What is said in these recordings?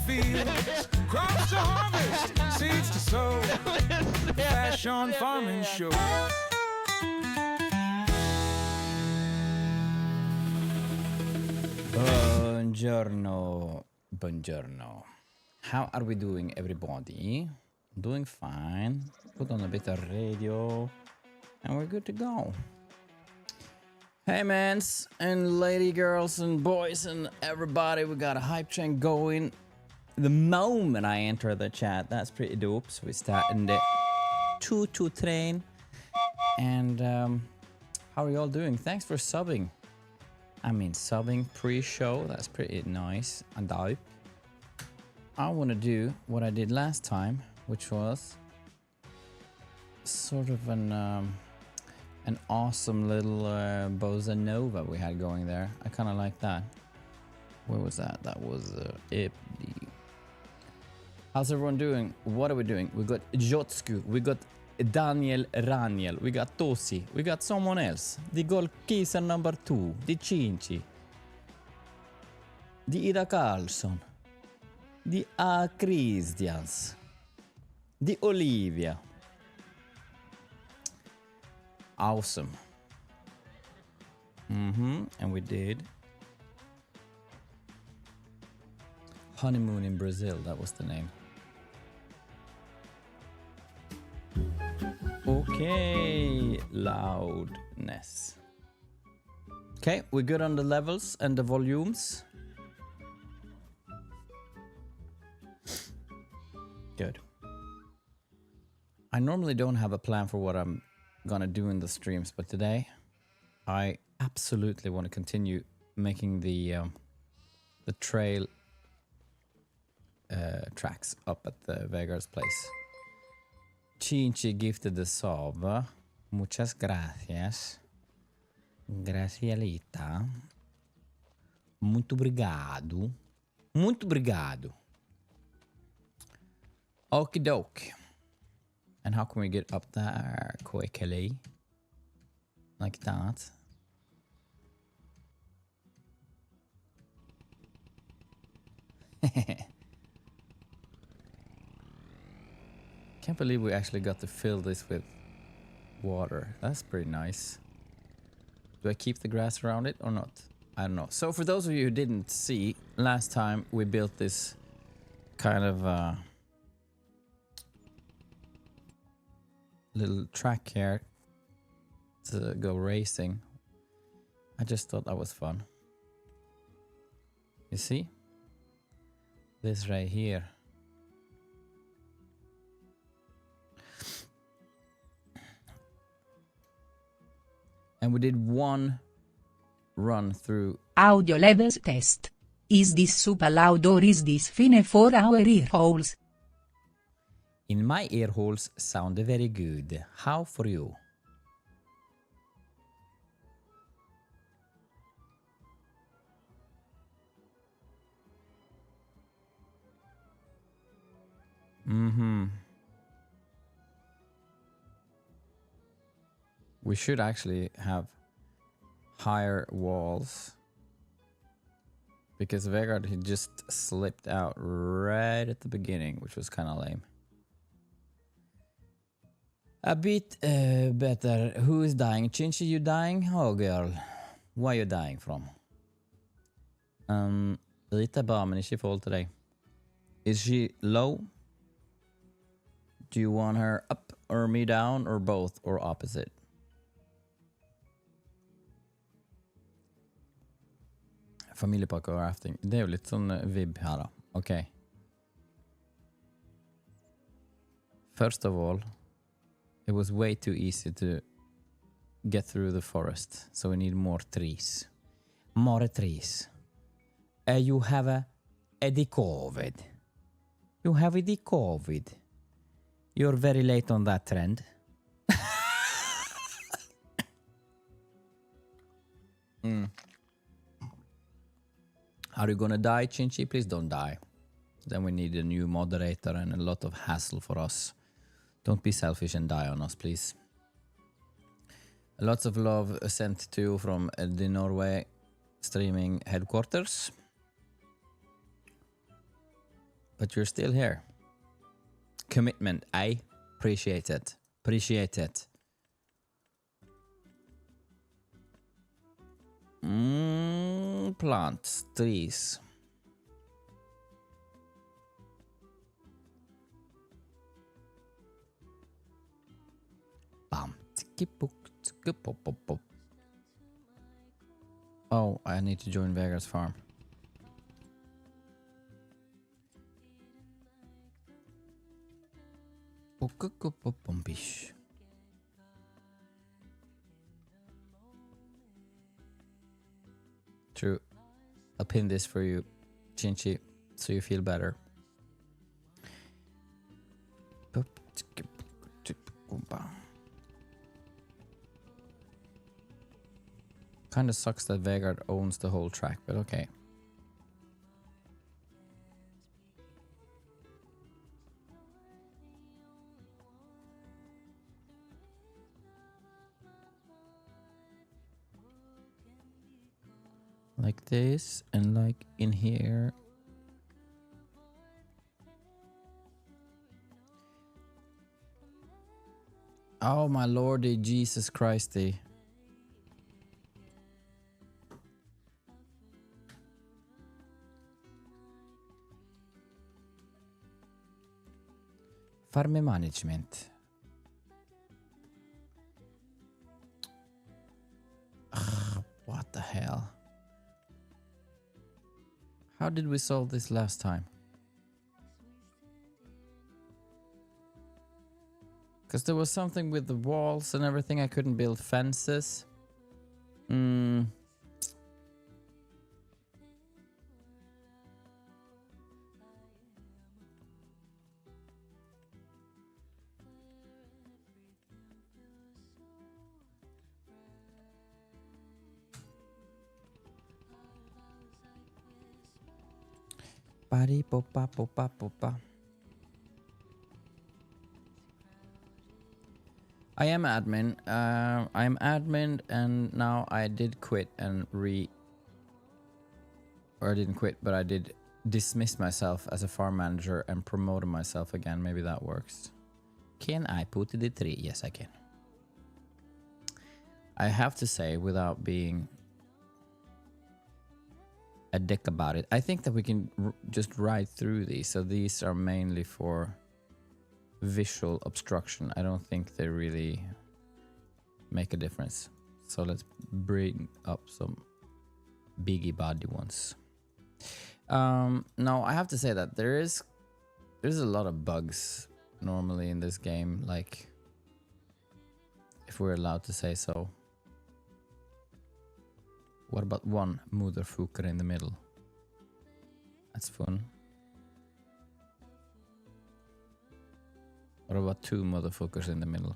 fields, crops to harvest, seeds to sow. The Fashaan Farming Show. Buongiorno, buongiorno. How are we doing, everybody? Doing fine. Put on a bit of radio, and we're good to go. Hey, mans and lady girls and boys and everybody, we got a hype train going. The moment I enter the chat, that's pretty dope. So we're starting the choo-choo train. And how are you all doing? Thanks for subbing. I mean, subbing pre-show, that's pretty nice and dope. I want to do what I did last time, which was sort of an awesome little bossa nova we had going there. I kind of like that. Where was that? That was Ipdi. How's everyone doing? What are we doing? We got Jotsku, we got Daniel Raniel, we got Tosi, we got someone else. The goalkeeper number 2, the Cinci, the Ida Karlsson, the A. Christians, the Olivia. Awesome. And we did honeymoon in Brazil, that was the name. Okay, loudness. Okay, we're good on the levels and the volumes. Good. I normally don't have a plan for what I'm gonna do in the streams, but today I absolutely want to continue making the trail tracks up at the Vegar's place. Chinchi gifted the sub. Muchas gracias. Gracialita. Muito obrigado. Muito obrigado. Okie doke. And how can we get up there quickly? Like that. Can't believe we actually got to fill this with water. That's pretty nice. Do I keep the grass around it or not? I don't know. So for those of you who didn't see, last time we built this kind of little track here to go racing. I just thought that was fun. You see? This right here. And we did one run through. Audio levels test. Is this super loud or is this fine for our ear holes? In my ear holes sound very good. How for you? We should actually have higher walls. Because Vegard, he just slipped out right at the beginning, which was kind of lame. A bit better. Who is dying? Chinchi, you dying? Oh, girl. Where you dying from? Lite bra, men ikke i forhold til deg. Is she low? Do you want her up or me down or both or opposite? Familiepakke og rafting. Det er jo litt sånn vibb her da. Ok. First of all, it was way too easy to get through the forest. So we need more trees. More trees. You have the COVID. You have the COVID. You're very late on that trend. Are you gonna die, Chinchi? Please don't die. Then we need a new moderator and a lot of hassle for us. Don't be selfish and die on us, please. Lots of love sent to you from the Norway streaming headquarters. But you're still here. Commitment, I appreciate it. Appreciate it. Plants, trees. Bam, tiki, book, tiki, pop, pop, pop. Oh, I need to join Vega's farm. True. I'll pin this for you, Chinchi, so you feel better. Kinda sucks that Vegard owns the whole track, but okay. Like this, and like in here. Oh my lordy Jesus Christy. Farm management. What the hell? How did we solve this last time? Because there was something with the walls and everything. I couldn't build fences. Body popa popa popa. I am admin. I'm admin, and now I did quit and or I didn't quit, but I did dismiss myself as a farm manager and promoted myself again. Maybe that works. Can I put the tree? Yes, I can. I have to say, without being a dick about it, I think that we can just ride through these. So these are mainly for visual obstruction. I don't think they really make a difference. So let's bring up some biggie body ones. No, I have to say that there's a lot of bugs normally in this game, like, if we're allowed to say so. What about one motherfucker in the middle? That's fun. What about two motherfuckers in the middle?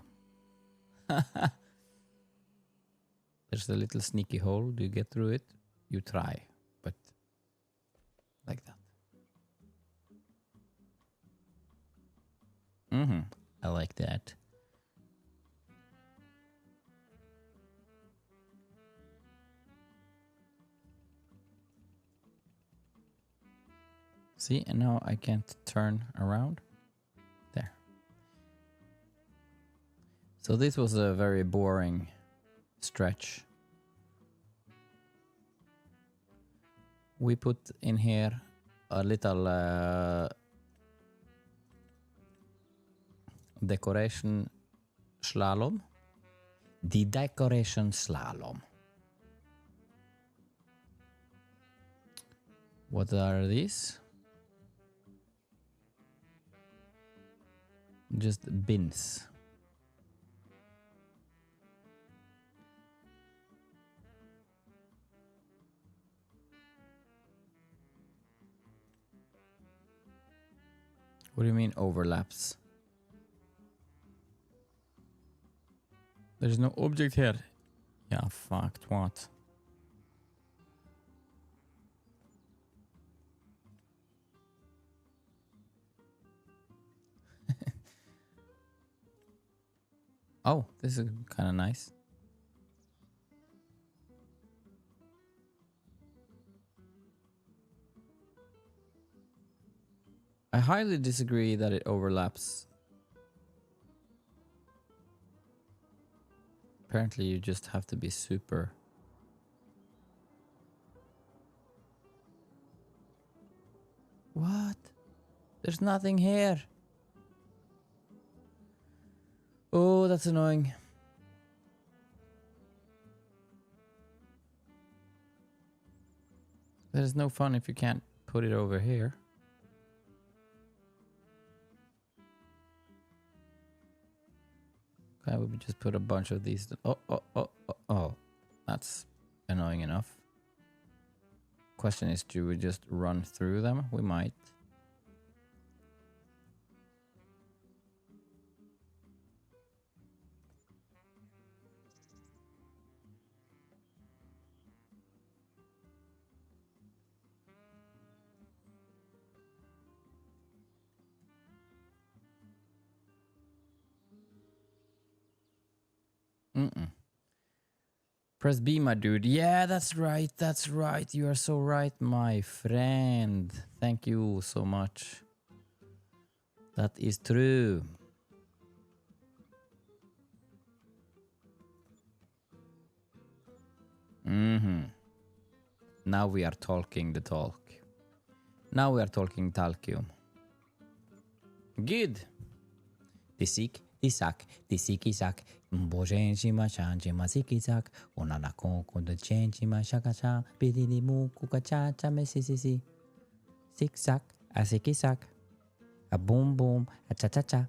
There's a little sneaky hole. Do you get through it? You try, but like that. I like that. See, and now I can't turn around. There. So this was a very boring stretch. We put in here a little decoration slalom. The decoration slalom. What are these? Just bins. What do you mean overlaps? There's no object here. Yeah, fucked. What? Oh, this is kind of nice. I highly disagree that it overlaps. Apparently you just have to be super. What? There's nothing here. Oh, that's annoying. There's no fun if you can't put it over here. Okay, we just put a bunch of these. Oh. That's annoying enough. Question is, do we just run through them? We might. Press B, my dude. Yeah, that's right. That's right. You are so right, my friend. Thank you so much. That is true. Now we are talking the talk. Now we are talking talkium. Good. Tisik, tisak, tisiki-sak. Bojenjima chanjima ziki-sak. Onanako kunde chanjima shakacha. Bidinimu kukachacha mesisisi. Sik-sak, asiki-sak. A boom boom, a cha-cha-cha.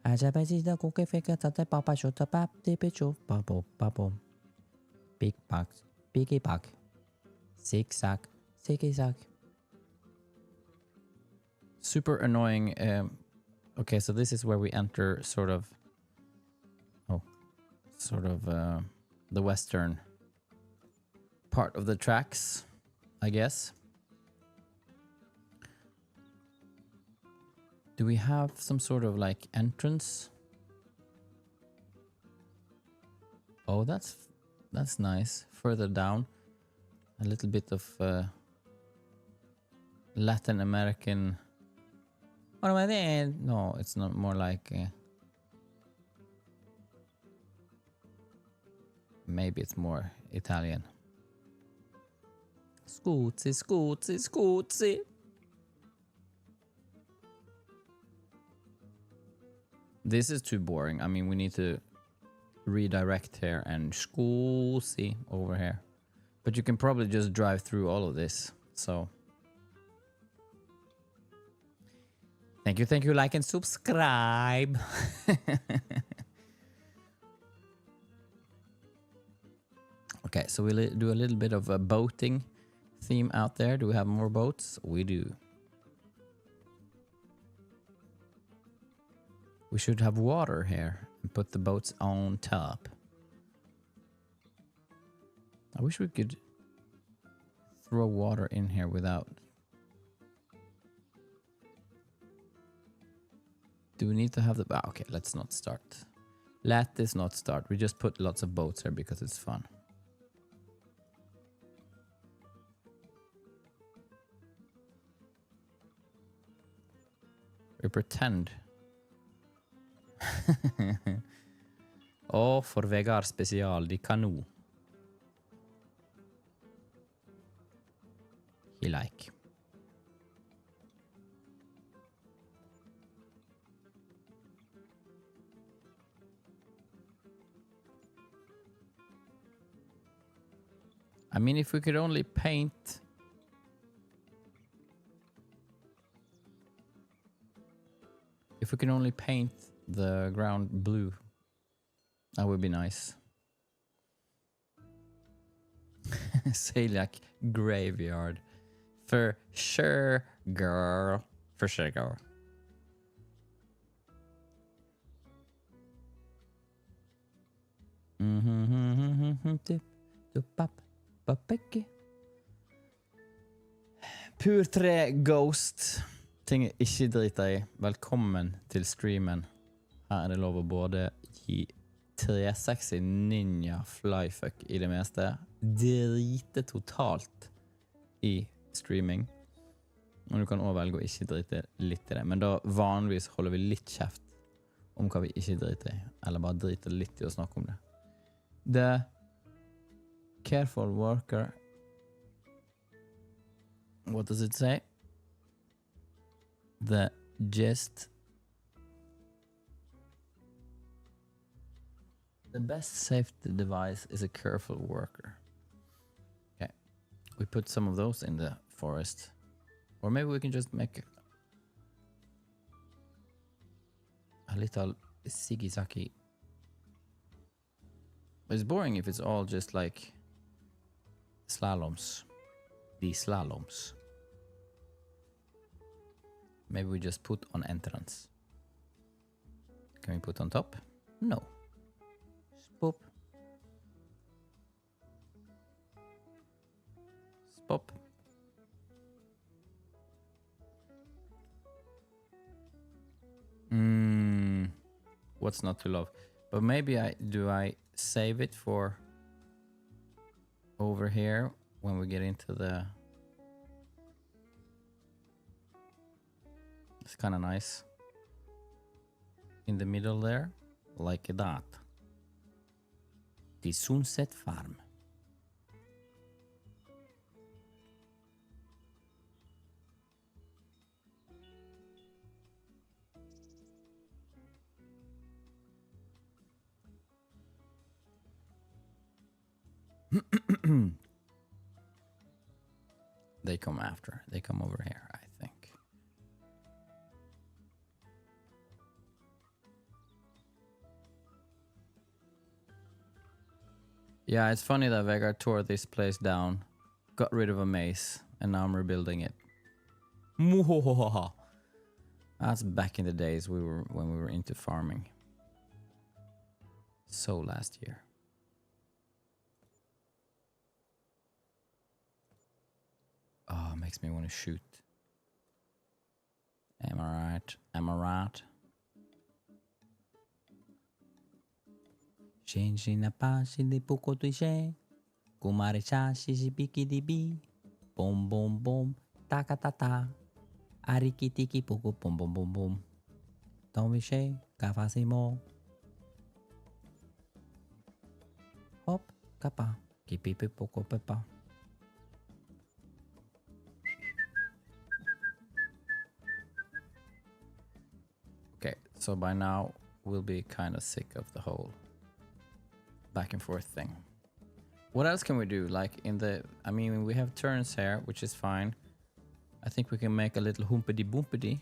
Ajabazida kukefeka tate papa shota pap tipichu. Babo, babo. Big bucks, biggie buck. Zig-zag, ziggy-zag. Super annoying. Okay, so this is where we enter sort of the western part of the tracks, I guess. Do we have some sort of like entrance? Oh, that's nice. Further down, a little bit of Latin American. What am I there? No, it's not. More like maybe it's more Italian. Scuzzi, scuzzi, scuzzi. This is too boring. I mean, we need to redirect here and scuzzi over here. But you can probably just drive through all of this. So thank you, like and subscribe. Okay, so we'll do a little bit of a boating theme out there. Do we have more boats? We do. We should have water here and put the boats on top. I wish we could throw water in here without. Do we need to have the... okay, let's not start. Let this not start. We just put lots of boats here because it's fun. We pretend. For Vegard special de kano. He like. I mean, if we could only paint... If we can only paint the ground blue, that would be nice. Say like graveyard. For sure, girl. For sure, girl. Pur 3 Ghost. Ting jeg ikke driter i. Velkommen til streamen. Her er det lov å både gi 360 ninja flyfuck i det meste. Drite totalt i streaming. Og du kan også velge å ikke drite litt i det. Men da vanligvis holder vi litt kjeft om hva vi ikke driter i. Eller bare driter litt i å snakke om det. The careful worker. What does it say? The best safety device is a careful worker. Okay. We put some of those in the forest. Or maybe we can just make a little ziggy-zaggy. It's boring if it's all just like slaloms. These slaloms. Maybe we just put on entrance. Can we put on top? No. Spop. Spop. What's not to love? But maybe I save it for over here when we get into the... It's kind of nice. In the middle there, like that. The Sunset Farm. They come after. They come over here, I think. Yeah, it's funny that Vegard tore this place down, got rid of a maze, and now I'm rebuilding it. That's back in the days when we were into farming. So last year. Oh, it makes me want to shoot. Am I right? Am I right? Change na pashi di poco tuishe. Kumare chashi biki di bi. Bom bom bom. Taka tata. Ariki tiki poco bom bom bom bom. Tomishe. Kafasimo. Hop. Kapa. Kipipi poco pepa. Okay, so by now we'll be kind of sick of the whole back and forth thing. What else can we do? Like I mean, we have turns here, which is fine. I think we can make a little humpity bumpity.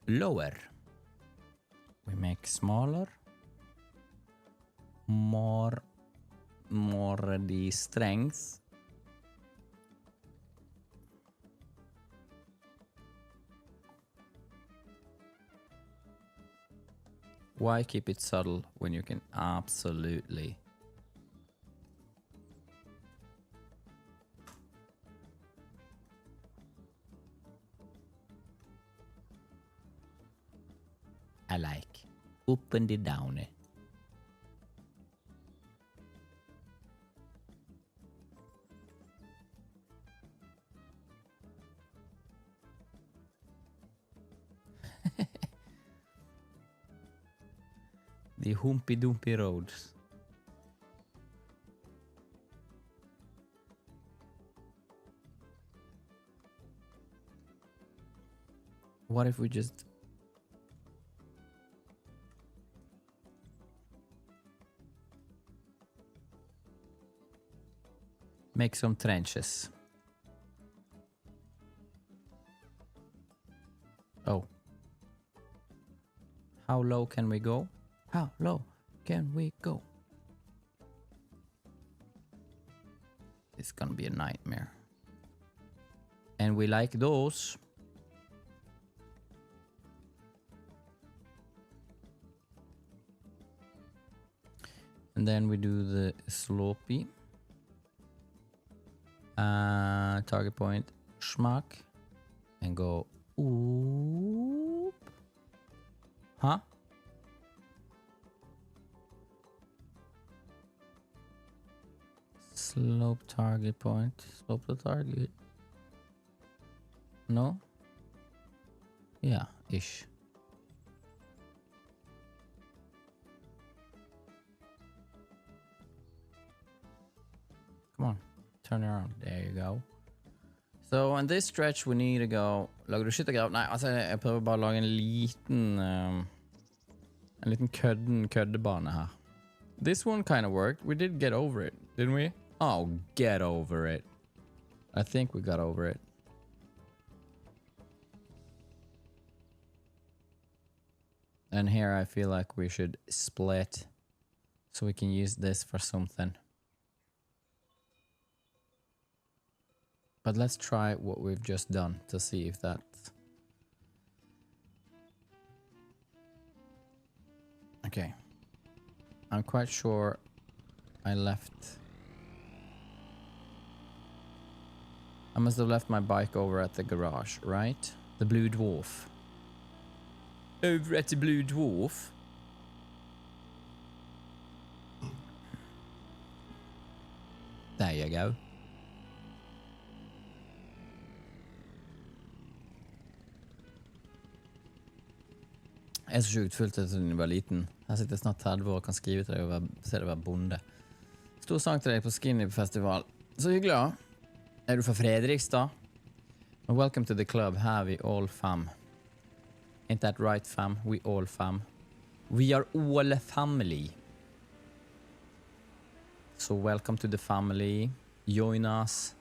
Lower. We make smaller. More the strength. Why keep it subtle when you can absolutely... I like. Up and down. The Humpy Dumpy roads. What if we just... make some trenches? Oh. How low can we go? How low can we go? It's gonna be a nightmare. And we like those. And then we do the slopey. Target point, schmuck. And go, oop. Huh? Slope target point. Slope the target. No? Yeah, ish. Come on, turn around. There you go. So on this stretch we need to go. Lager du skyttergrav? Nei, altså jeg prøver bare å lage en liten køddebane her. This one kind of worked. We did get over it, didn't we? Oh, get over it. I think we got over it. And here I feel like we should split so we can use this for something. But let's try what we've just done to see if that... Okay. I'm quite sure I left... I must have left my bike over at the garage, right? The Blue Dwarf. Over at the Blue Dwarf. There you go. Jeg er så sjukt fullt til da jeg var liten. Her sitter jeg snart 30 år og kan skrive til deg og se deg være bonde. Stor sang til deg på Skinny Festival. Så hyggelig, da. Er du fra Fredrikstad? And welcome to the club. Her we all fam. Ain't that right, fam? We all fam. We are all a family. So welcome to the family. Join us.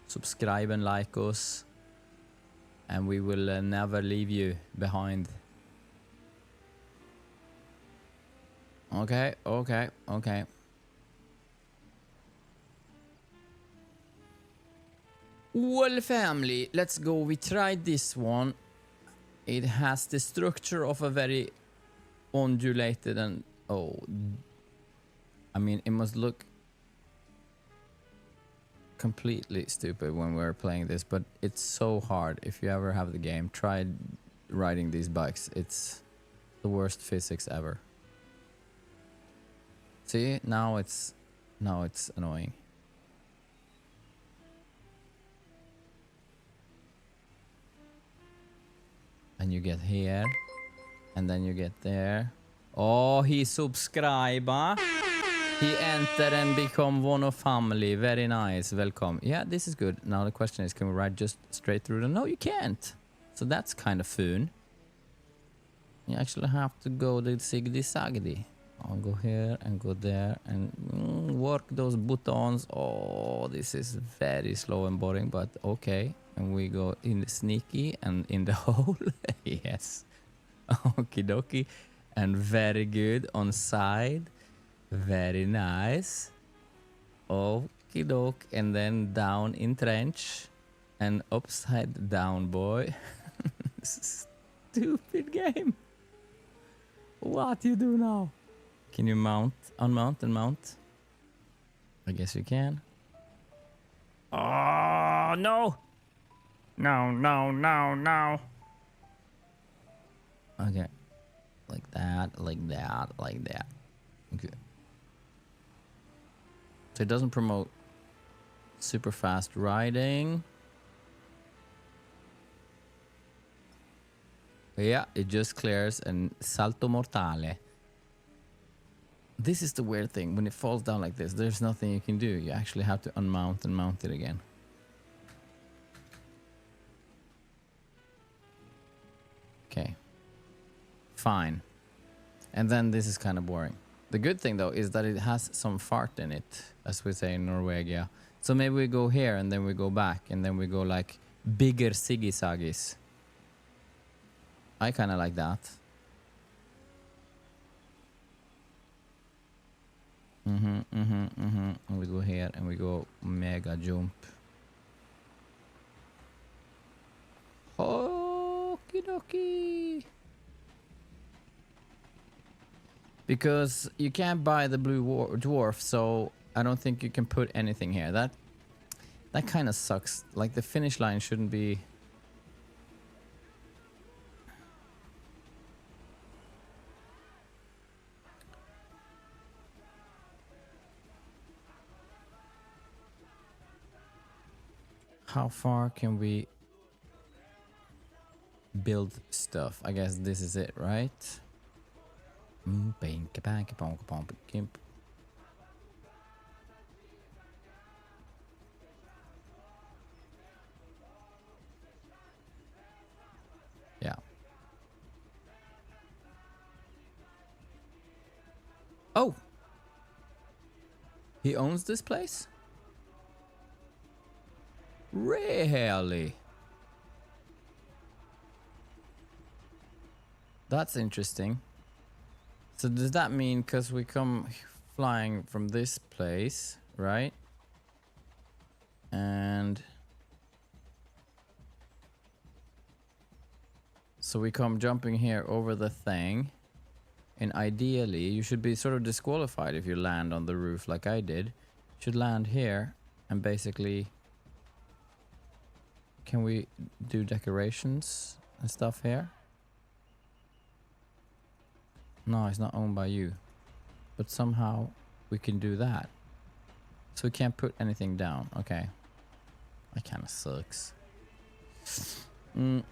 Subscribe and like us. And we will never leave you behind. Okay, okay, okay. Well, family, let's go. We tried this one. It has the structure of a very undulated and... Oh. I mean, it must look completely stupid when we're playing this, but it's so hard. If you ever have the game, try riding these bikes. It's the worst physics ever. See, now it's annoying. And you get here, and then you get there. Oh, he subscriber. He entered and become one of family. Very nice. Welcome. Yeah, this is good. Now the question is, can we ride just straight through the... No, you can't. So that's kind of fun. You actually have to go the ziggy-saggy. I'll go here and go there and work those buttons. Oh, this is very slow and boring, but okay. And we go in the sneaky and in the hole. Yes. Okie dokie. And very good on side. Very nice. Okie doke. And then down in trench. And upside down, boy. Stupid game. What you do now? Can you mount, unmount and mount? I guess you can. Oh, no! No, no, no, no. Okay. Like that, like that, like that. Okay. So it doesn't promote super fast riding. Yeah, it just clears and salto mortale. This is the weird thing. When it falls down like this, there's nothing you can do. You actually have to unmount and mount it again. Okay. Fine. And then this is kind of boring. The good thing, though, is that it has some fart in it, as we say in Norwegia. So maybe we go here, and then we go back, and then we go like bigger siggy-saggies. I kind of like that. And we go here and we go mega jump. Okie dokie. Because you can't buy the blue dwarf, so I don't think you can put anything here. That kind of sucks. Like the finish line shouldn't be... How far can we build stuff? I guess this is it, right? Yeah. Oh! He owns this place? Really? That's interesting. So does that mean because we come flying from this place, right? And so we come jumping here over the thing. And ideally, you should be sort of disqualified if you land on the roof like I did. You should land here and basically... Can we do decorations and stuff here? No, it's not owned by you. But somehow we can do that. So we can't put anything down. Okay. That kind of sucks. Then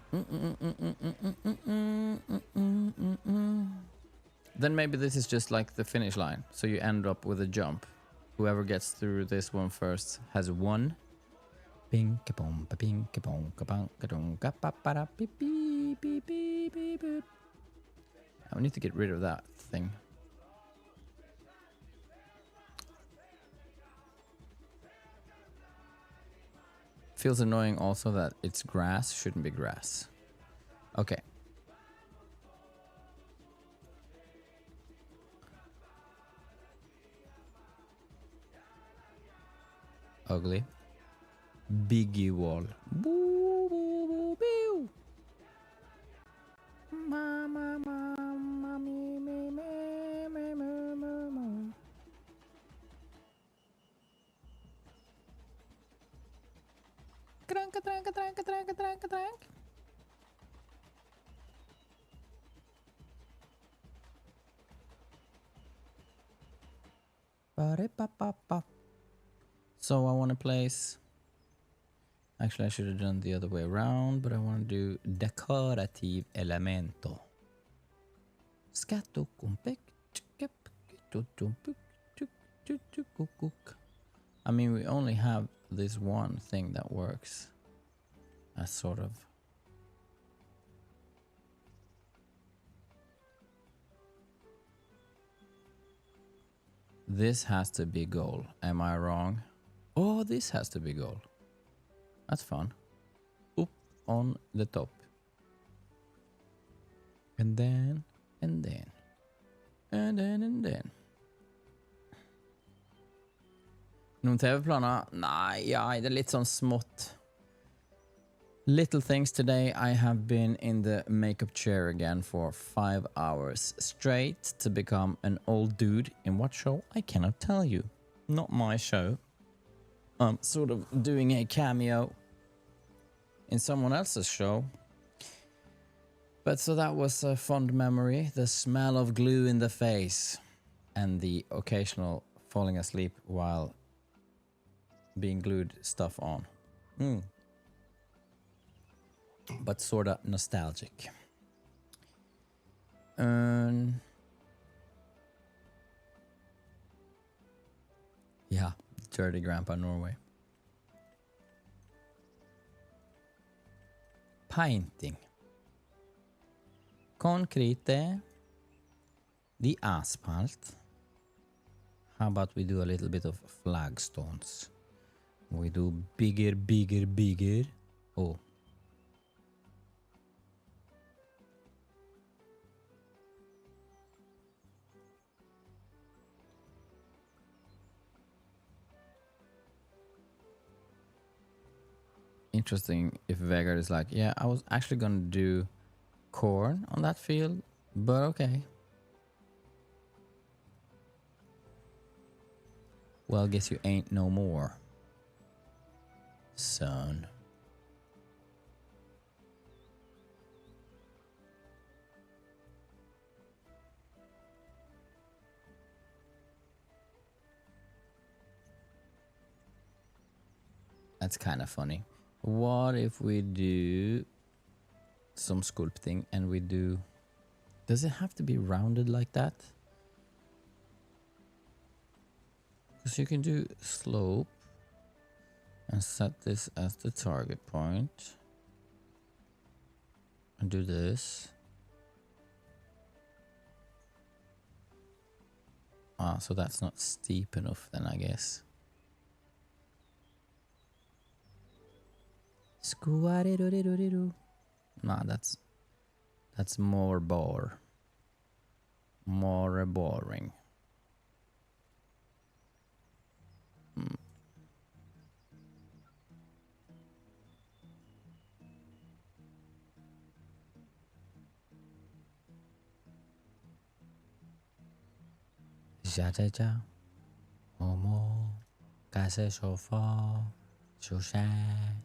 maybe this is just like the finish line. So you end up with a jump. Whoever gets through this one first has won. We need to get rid of that thing. Feels annoying also that it's grass. Shouldn't be grass. Okay. Ugly. Biggie wall. Boo, boo, boo, boo. Mama, mama, me, me, me, me, me, me, me. Crank, crank, crank, crank, crank, crank. Ba-de-ba-ba-ba. So I want to place... Actually, I should have done the other way around, but I want to do decorative elemento. I mean, we only have this one thing that works as sort of... This has to be gold. Am I wrong? Oh, this has to be gold. That's fun. Up on the top. And then, and then. And then, and then. Noen TV-planer? Nei, ja, det litt sånn smått. Little things today. I have been in the makeup chair again for 5 hours straight to become an old dude. In what show? I cannot tell you. Not my show. I'm sort of doing a cameo in someone else's show. But so that was a fond memory. The smell of glue in the face and the occasional falling asleep while being glued stuff on. But sort of nostalgic. Yeah, dirty grandpa Norway. Painting. Concrete. The asphalt. How about we do a little bit of flagstones? We do bigger, bigger, bigger. Oh. Interesting if Vegard is like, yeah, I was actually gonna do corn on that field, but okay. Well, guess you ain't no more, son. That's kind of funny. What if we do some sculpting and we do... Does it have to be rounded like that? Because you can do slope and set this as the target point. And do this. Ah, so that's not steep enough then, I guess. Squatty-doo-doo-doo-doo. Nah, that's more bore. More boring. Ja, Omo, Kase Sofa, Shoshan.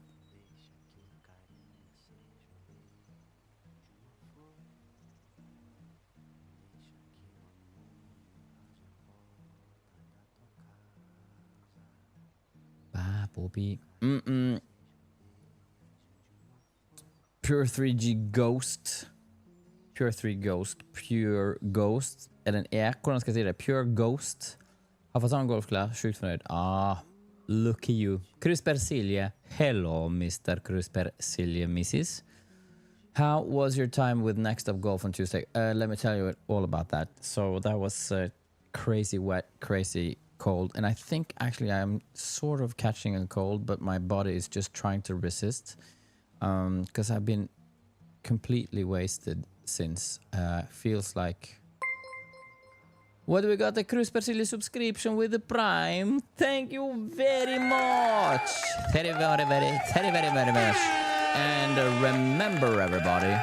Ba, Bobby. Pure 3G Ghost. Pure 3 Ghost. Pure Ghost. Er den Hvordan skal jeg si det? Pure Ghost. Har fått sånn golfklær. Sjukt fornøyd. Ah, lucky you. Cruz Persilie. Hello, Mr. Cruz Persilie, Mrs. How was your time with Next Up Golf on Tuesday? Let me tell you all about that. So that was crazy wet, crazy cold. And I think actually I'm sort of catching a cold, but my body is just trying to resist. Because I've been completely wasted since. Feels like... What we got? The Cruz Persilie subscription with the Prime. Thank you very much. Very much. And remember, everybody,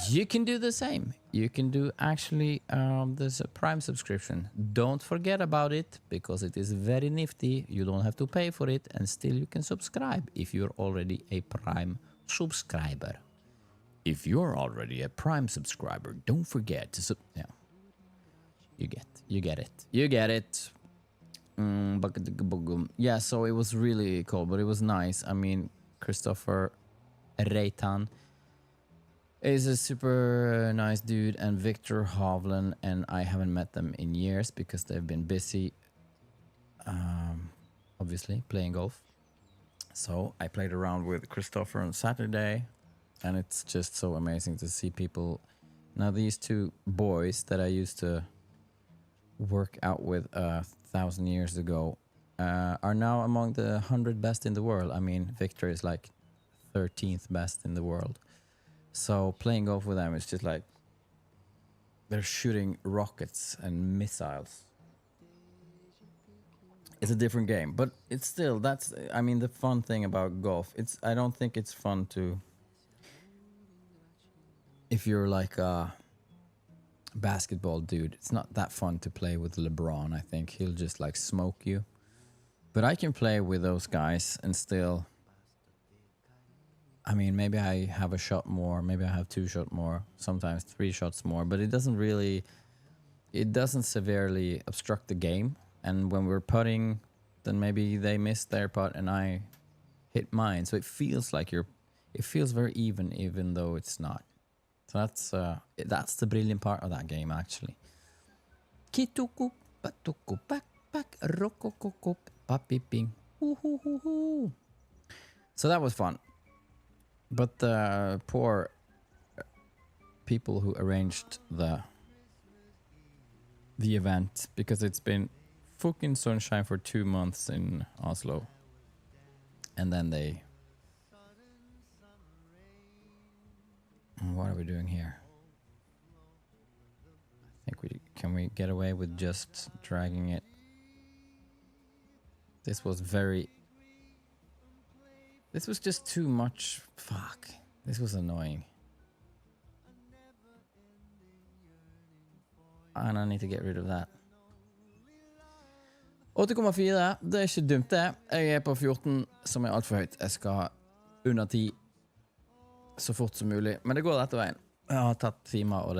you can do the same. You can do actually this Prime subscription. Don't forget about it because it is very nifty. You don't have to pay for it, and still you can subscribe if you're already a Prime subscriber. If you're already a Prime subscriber, don't forget to yeah. You get it. Yeah, so it was really cold, but it was nice. I mean, Christopher Reitan is a super nice dude, and Victor Hovland, and I haven't met them in years because they've been busy, obviously, playing golf. So I played around with Christopher on Saturday, and it's just so amazing to see people. Now, these two boys that I used to work out with 1,000 years ago are now among the 100 best in the world. I mean, Victor is like 13th best in the world. So playing golf with them is just like they're shooting rockets and missiles. It's a different game, but it's still, that's, I mean, the fun thing about golf, I don't think it's fun to, if you're like a basketball dude, it's not that fun to play with LeBron. I think he'll just like smoke you. But I can play with those guys and still, I mean, maybe I have a shot more, maybe I have 2 shots more, sometimes 3 shots more, but it doesn't severely obstruct the game. And when we're putting, then maybe they miss their putt and I hit mine. So it feels like it feels very even though it's not. So that's the brilliant part of that game, actually. Kituku, patuku, pak, rokokoko, papiping. So that was fun. But the poor people who arranged the event, because it's been fucking sunshine for 2 months in Oslo. And then they... What are we doing here? I think can we get away with just dragging it? This was just too much. Fuck. This was annoying. And I need to get rid of that. 8,4. Det er ikke dumt, det. Jeg er på 14, som er alt for høyt. Jeg skal under 10 så fort som mulig. Men det går rett veien. Jeg har tatt timer, og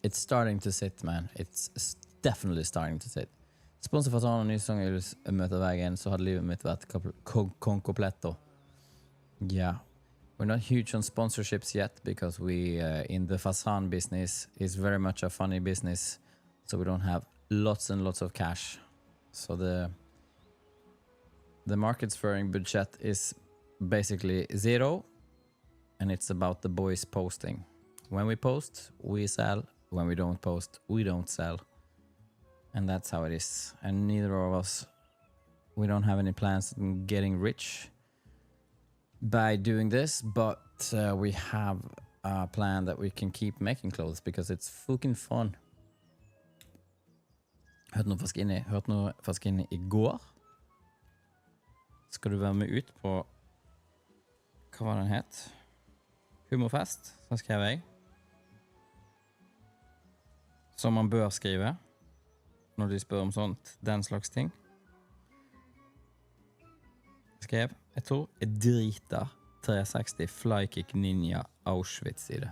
it's starting to sit, man. It's definitely starting to sit. Sponsor Fashaan og ny sesong i møter veien, så hadde livet mitt vært con completo. Yeah. We're not huge on sponsorships yet because we, in the Fashaan business, is very much a funny business. So we don't have lots and lots of cash. So the marketing budget is basically zero. And it's about the boys posting. When we post, we sell. When we don't post, we don't sell. And that's how it is. And neither of us, we don't have any plans on getting rich by doing this, but we have a plan that we can keep making clothes because it's fucking fun. Hørte noe Fashaan i går. Skal du være med ut på, hva var den het? Humorfest, så skrev jeg. Som man bør skrive når de spør om sånt, den slags ting. Skrev, jeg tror jeg driter 360 Flykick Ninja Auschwitz i det.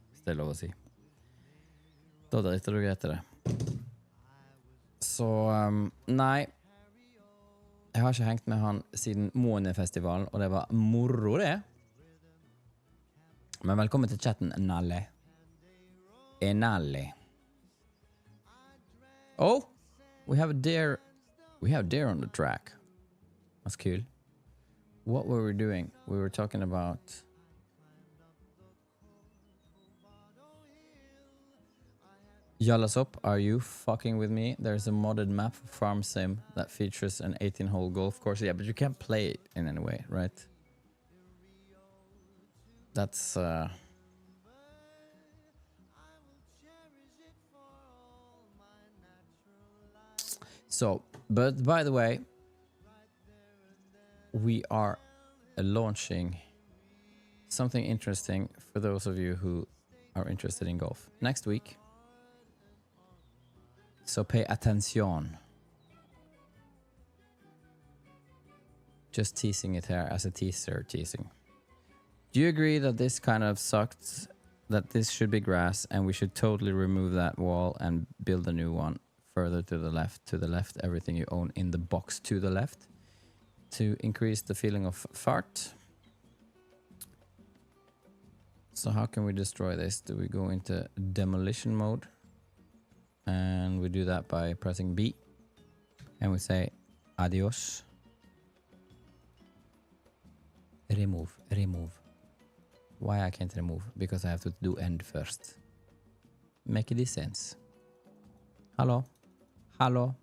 Hvis det er lov å si. Da driter du greit i det. Så, nei. Jeg har ikke hengt med han siden Månefestivalen, og det var moro det. Men velkommen til chatten, Nalle. Nalle. Oh, we have a deer. We have deer on the track. That's cool. What were we doing? We were talking about... Yalasop, are you fucking with me? There's a modded map for Farm Sim that features an 18-hole golf course. Yeah, but you can't play it in any way, right? That's... So, but by the way, we are launching something interesting for those of you who are interested in golf next week. So pay attention. Just teasing it here as a teaser teasing. Do you agree that this kind of sucked, that this should be grass and we should totally remove that wall and build a new one further to the left, everything you own in the box to the left to increase the feeling of fart? So how can we destroy this? Do we go into demolition mode? And we do that by pressing B. And we say adios. Remove, remove. Why I can't remove? Because I have to do end first. Make this sense. Hello? Hello?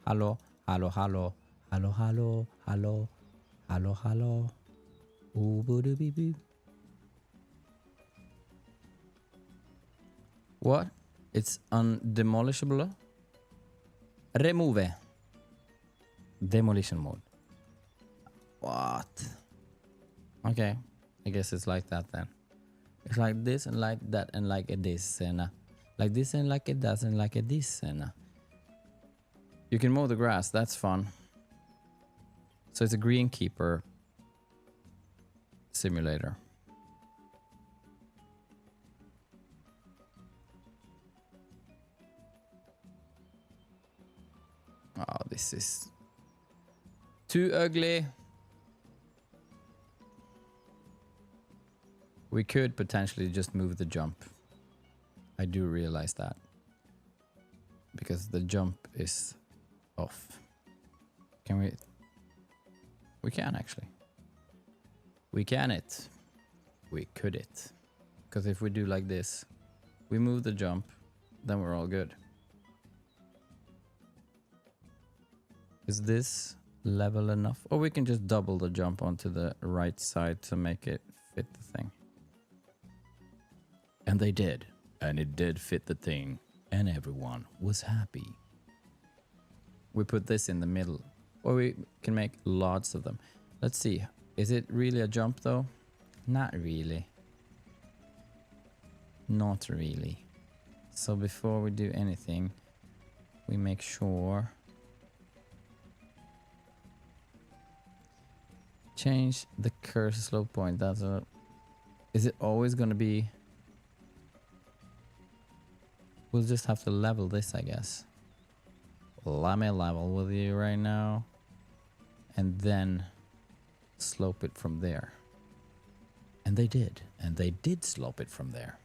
Hello? Hello? Hello? Hello? Hello? Hello? Hello? Hello? Ooh, boo doo bee boo. What? It's undemolishable? Remove. Demolition mode. What? Okay. I guess it's like that then. It's like this and like that and like this and like this and like it does and like this and you can mow the grass. That's fun. So it's a greenkeeper simulator. Oh, this is too ugly. We could potentially just move the jump. I do realize that. Because the jump is off. Can we? We can actually. We can it. We could it. Because if we do like this, we move the jump, then we're all good. Is this level enough? Or we can just double the jump onto the right side to make it fit the thing. And they did. And it did fit the thing. And everyone was happy. We put this in the middle. Or we can make lots of them. Let's see. Is it really a jump though? Not really. Not really. So before we do anything, we make sure... Change the cursor slope point. That's a... Is it always going to be... We'll just have to level this, I guess. Let me level with you right now. And then slope it from there. And they did. And they did slop it from there.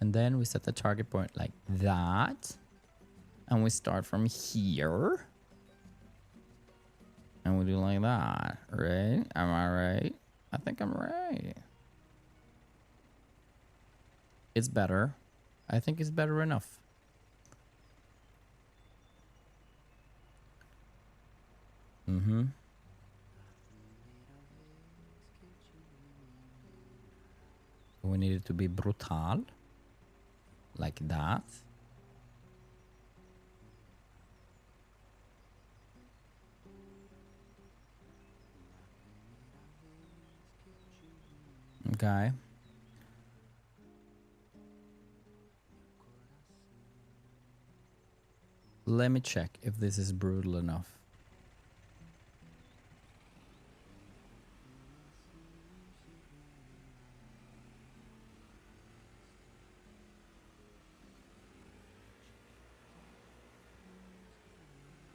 And then we set the target point like that. And we start from here. And we do like that, right? Am I right? I think I'm right. It's better. I think it's better enough. Mm-hmm. We need it to be brutal. Like that. Okay. Let me check if this is brutal enough.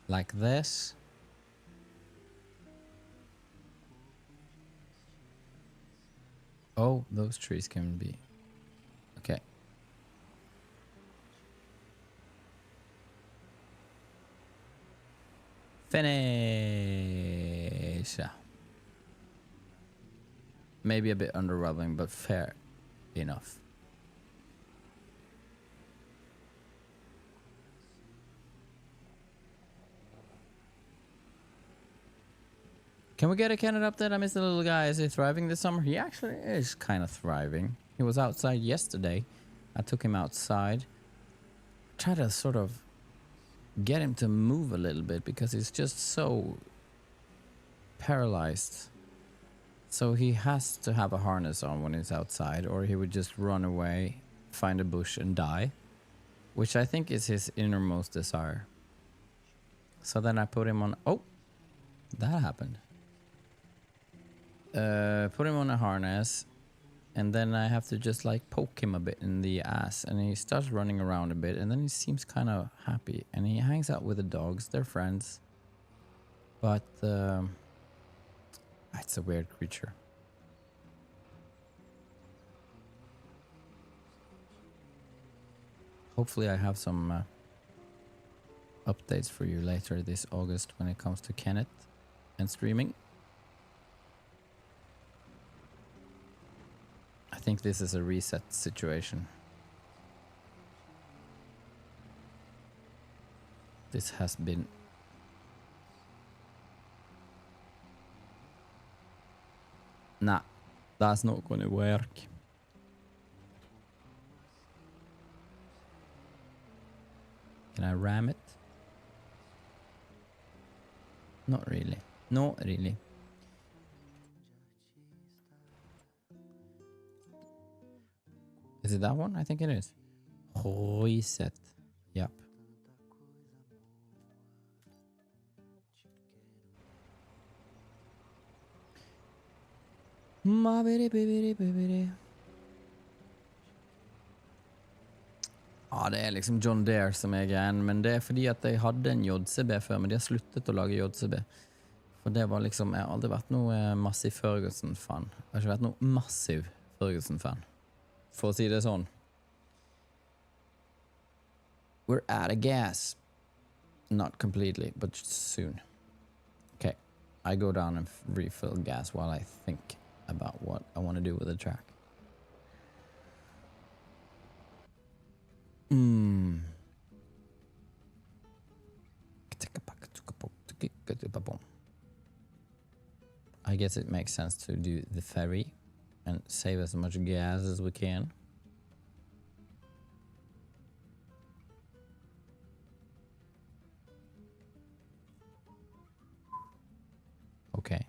Like this. Oh, those trees can be. Okay. Finish. Maybe a bit underwhelming, but fair enough. Can we get a Canada update? I miss the little guy. Is he thriving this summer? He actually is kind of thriving. He was outside yesterday. I took him outside. Try to sort of get him to move a little bit because he's just so paralyzed. So he has to have a harness on when he's outside, or he would just run away, find a bush and die, which I think is his innermost desire. So then I put him on... Oh, that happened. Put him on a harness, and then I have to just like poke him a bit in the ass, and he starts running around a bit, and then he seems kind of happy, and he hangs out with the dogs. They're friends, but it's a weird creature. Hopefully I have some updates for you later this August when it comes to Kenneth and streaming. I think this is a reset situation. This has been... Nah, that's not gonna work. Can I ram it? Not really. Not really. Is it that one? I think it is. Reset. Yep. Ja, det er liksom John Deere som er greien, men det er fordi at jeg hadde en JCB før, men de har sluttet å lage JCB. For det var liksom, jeg har aldri vært noe massiv Ferguson-fan. Jeg har ikke vært noe massiv Ferguson-fan. For å si det sånn. We're out of gas. Not completely, but soon. Okay, I go down and refill gas while I think about what I want to do with the track. I guess it makes sense to do the ferry and save as much gas as we can. Okay.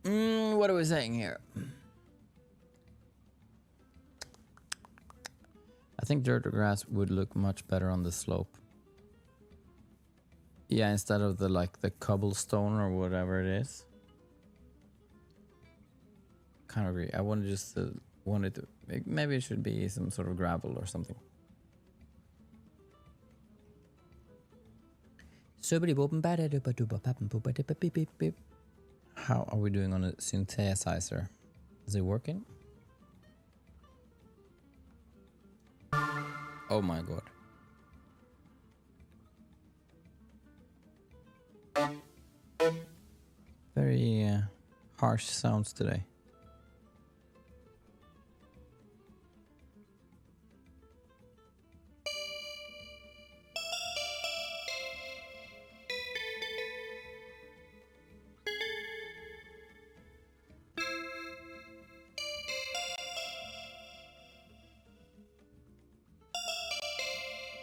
What are we saying here? I think dirt or grass would look much better on the slope. Yeah, instead of the like the cobblestone or whatever it is. Kind of agree. I wanted just wanted to maybe it should be some sort of gravel or something. How are we doing on a synthesizer? Is it working? Oh my god. Very harsh sounds today.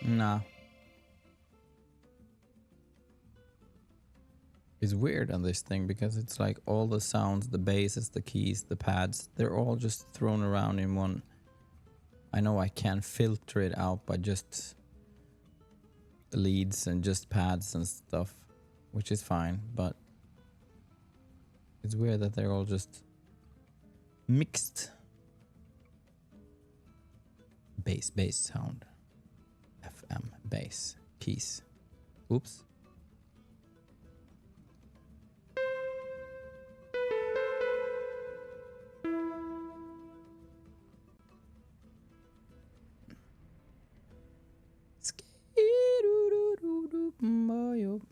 Nah. It's weird on this thing because it's like all the sounds, the basses, the keys, the pads, they're all just thrown around in one. I know I can filter it out by just leads and just pads and stuff, which is fine, but it's weird that they're all just mixed. Bass sound. FM, bass, keys. Oops.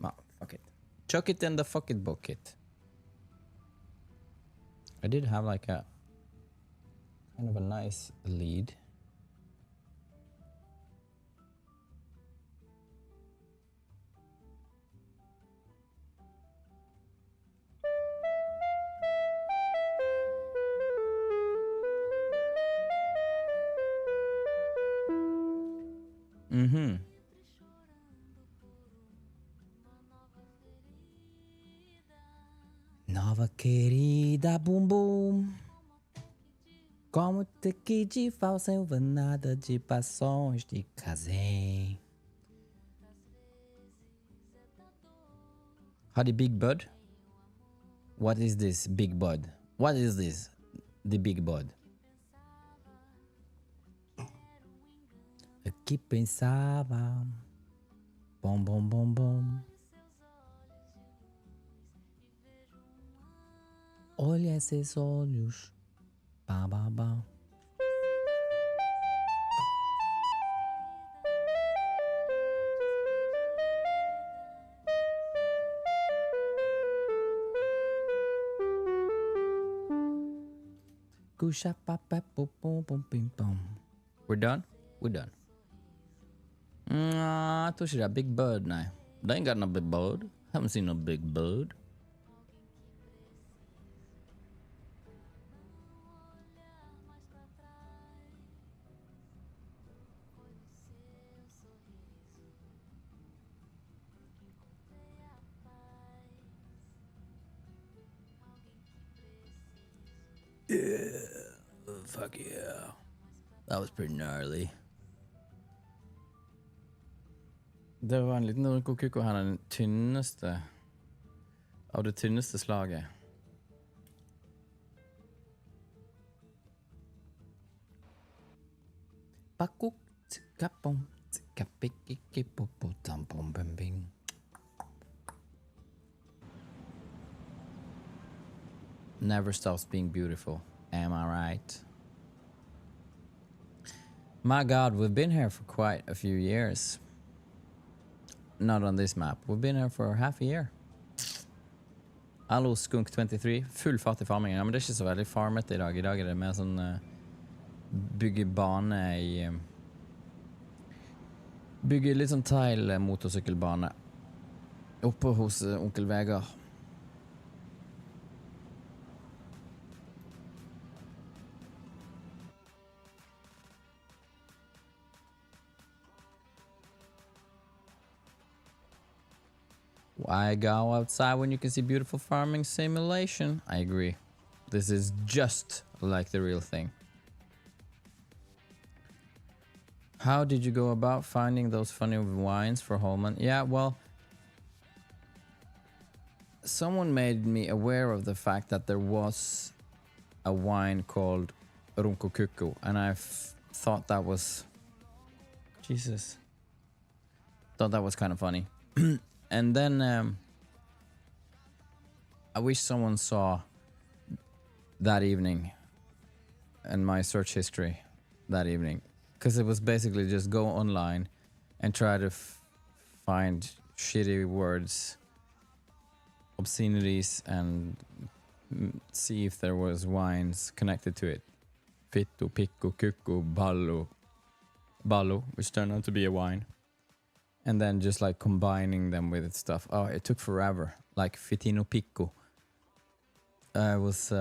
Oh, fuck it. Chuck it in the fuck it bucket. I did have like a kind of a nice lead. Mm-hmm. Nova querida bum bum. Como te que de falsa nada de passões de casei. Howdy Big Bud? What is this Big Bud? What is this? The Big Bud. Eu que pensava. Bom, bom, bom, bom. Olha esses olhos. Ba, ba, ba. Kusha pa pa pum pum pum pim pum. We're done? We're done. I thought she had a Big Bird now. They ain't got no Big Bird. Haven't seen no Big Bird. Yeah, fuck yeah. That was pretty gnarly. Det var en liten Urko her, den tynneste av det tynneste slaget. Never stops being beautiful, am I right? My god, we've been here for quite a few years. Not on this map. We've been here for half a year. Hallo Skunk 23. Full fart I farmingen. Ja, men det er ikke så veldig farmete I dag. I dag er det mer sånn bygge bane I bygge litt sånn tile motorsykkelbane oppe hos onkel Vegard. Why go outside when you can see beautiful farming simulation? I agree. This is just like the real thing. How did you go about finding those funny wines for Holman? Yeah, well, someone made me aware of the fact that there was a wine called Runko and I thought that was Jesus. Thought that was kind of funny. And then I wish someone saw that evening and my search history that evening, because it was basically just go online and try to find shitty words, obscenities, and see if there was wines connected to it. Fitto, picco, cucco, ballo, which turned out to be a wine. And then just like combining them with stuff. Oh, it took forever. Like Fitino Picco. I was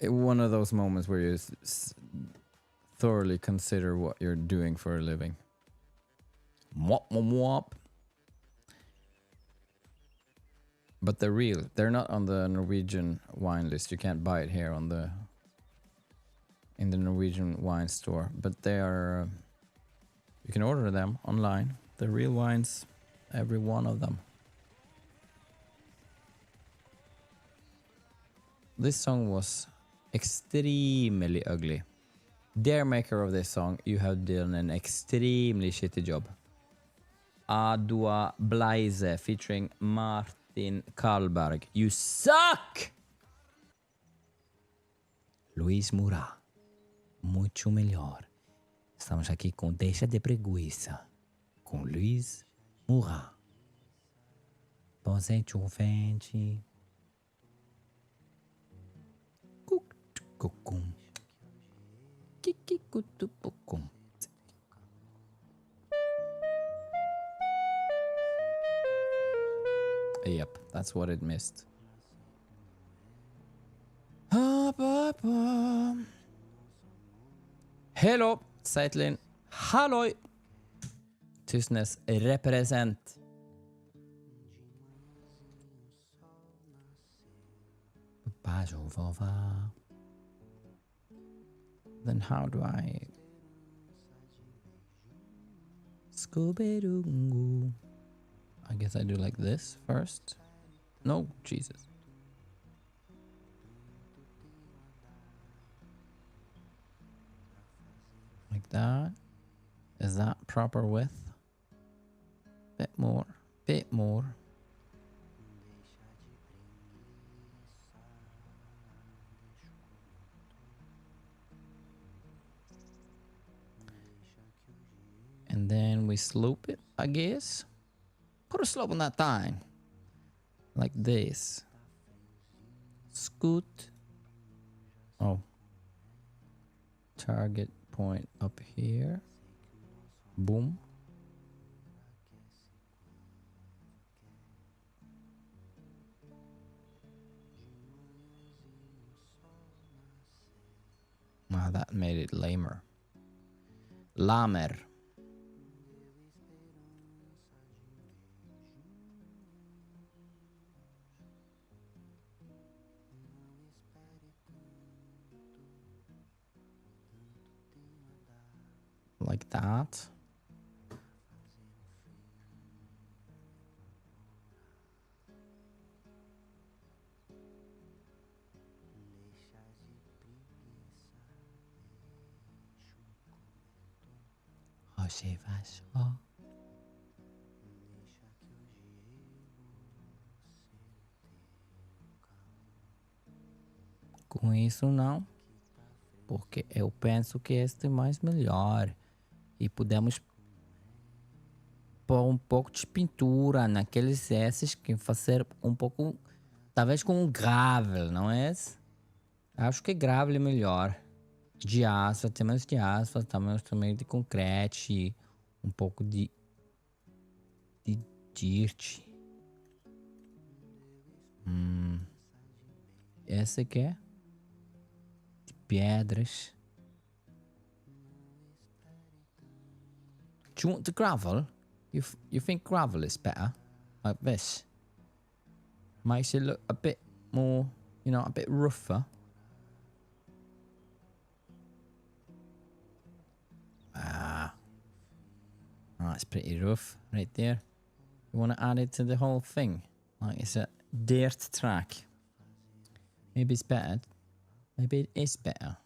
one of those moments where you thoroughly consider what you're doing for a living. Mwop, mwop, mwop. But they're real. They're not on the Norwegian wine list. You can't buy it here in the Norwegian wine store. But they are. You can order them online. They're real wines, every one of them. This song was extremely ugly. Dear maker of this song, you have done an extremely shitty job. Adua Blaise featuring Martin Karlberg. You suck! Luis Moura. Mucho melhor. Estamos aqui com Deixa de Preguiça. Com Luis Moura. Você chuvente. Cucucum. Kikikutupucum. Yep, that's what it missed. Hello, Seitlin. Halloj! Tystnäs represent. Then how do I... Scooby-Doo. I guess I do like this first. No, Jesus. Like that. Is that proper width? Bit more. Bit more. And then we slope it, I guess. Put a slope on that thing. Like this. Scoot. Oh. Target point up here. Boom. Wow, that made it lamer. Lamer. Like that. Hoje vai só. Com isso não, porque eu penso que este é mais melhor. E podemos pôr um pouco de pintura naqueles S's que fazer um pouco, talvez com um gravel, não é? Acho que gravel é melhor. De asfalto, temos de asfalto, temos também de concreto, um pouco de dirt. Essa aqui é de pedras. Do you want the gravel? You think gravel is better? Like this? Makes it look a bit more, you know, a bit rougher. Ah. Oh, it's pretty rough right there. You want to add it to the whole thing? Like it's a dirt track. Maybe it's bad. Maybe it is better.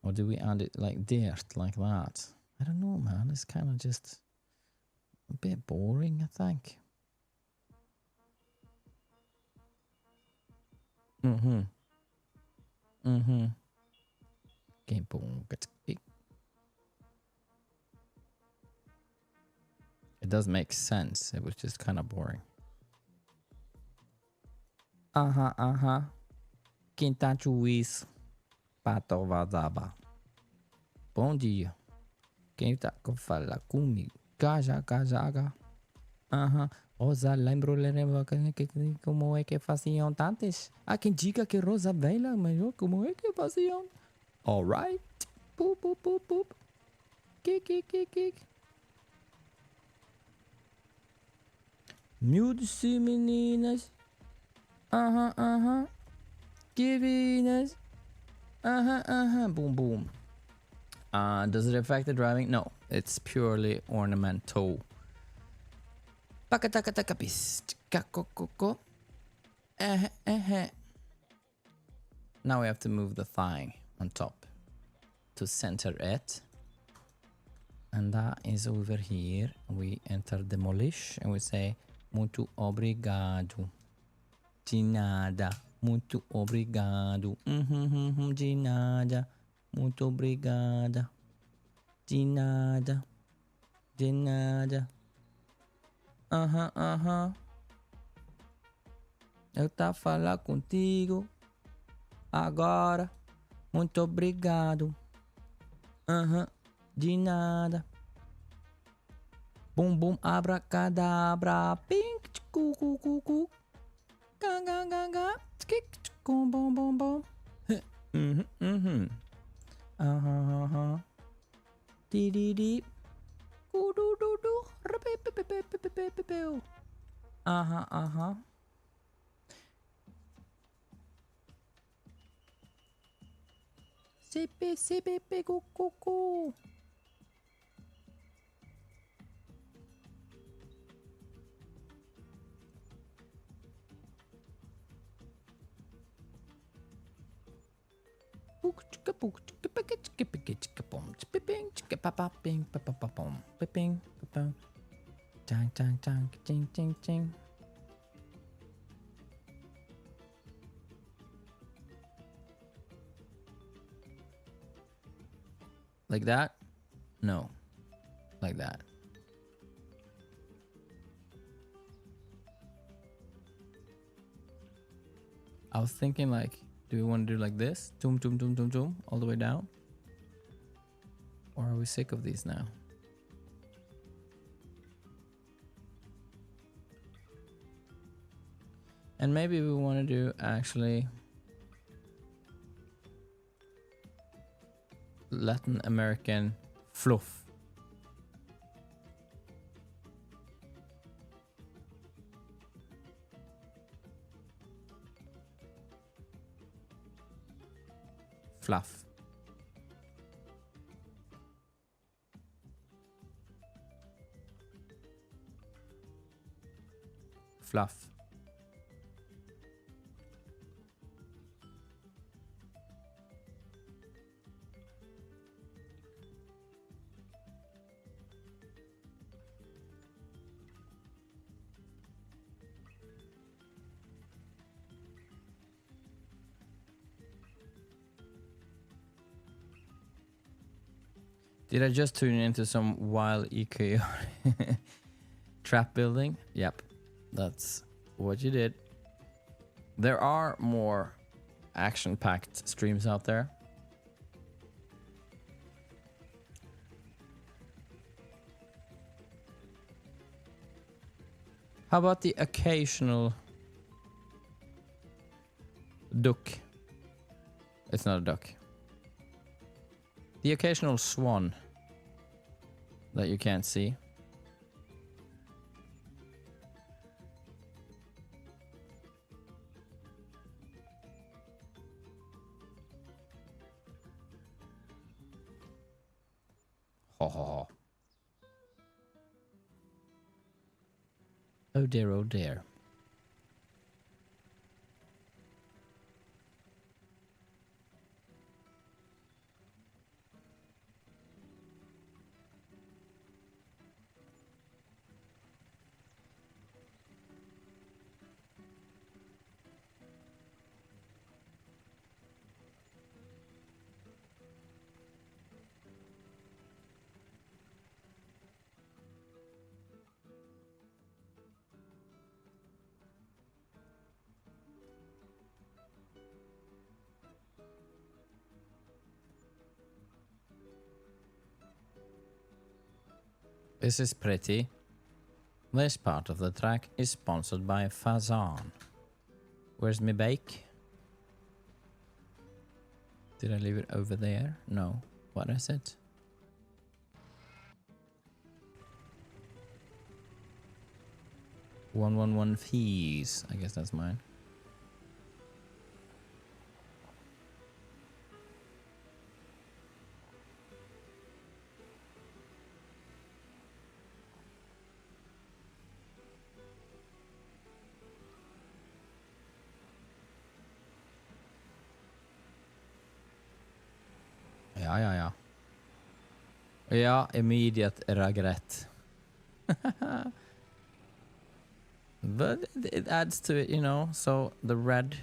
Or do we add it like dirt, like that? I don't know, man. It's kind of just a bit boring, I think. Game boom. It does make sense. It was just kind of boring. Quinta juiz. Pato vazava. Bom dia. Quem tá com fala comigo? Gaja, gaja. Rosa, lembro como é que faziam antes? Há quem diga que Rosa Vela, mas como é que faziam? Alright. Poop, poop, poop, poop. Kick. Miúdos e meninas. Divinas. Boom, boom. Does it affect the driving? No, it's purely ornamental. Now we have to move the thigh on top to center it. And that is over here. We enter demolish and we say muito obrigado. De nada. Muito obrigado. De nada. Muito obrigada. De nada. De nada. Eu tá falar contigo agora. Muito obrigado. De nada. Bum bum abracadabra. Pink cu. Ganga. Skik bom bom. Di. Du. CP cu. Ching. Like that? No. Like that. I was thinking like, do we want to do like this? Doom, all the way down? Or are we sick of these now? And maybe we want to do actually Latin American fluff. Fluff. Did I just tune into some wild EK trap building? Yep, that's what you did. There are more action-packed streams out there. How about the occasional duck? It's not a duck. The occasional swan that you can't see. Ho ho ho. Oh dear, oh dear. This is pretty. This part of the track is sponsored by Fashaan. Where's my bake? Did I leave it over there? No. What is it? $111 fees. I guess that's mine. Ja. Ja, immediate regret. But it adds to it, you know. So the red,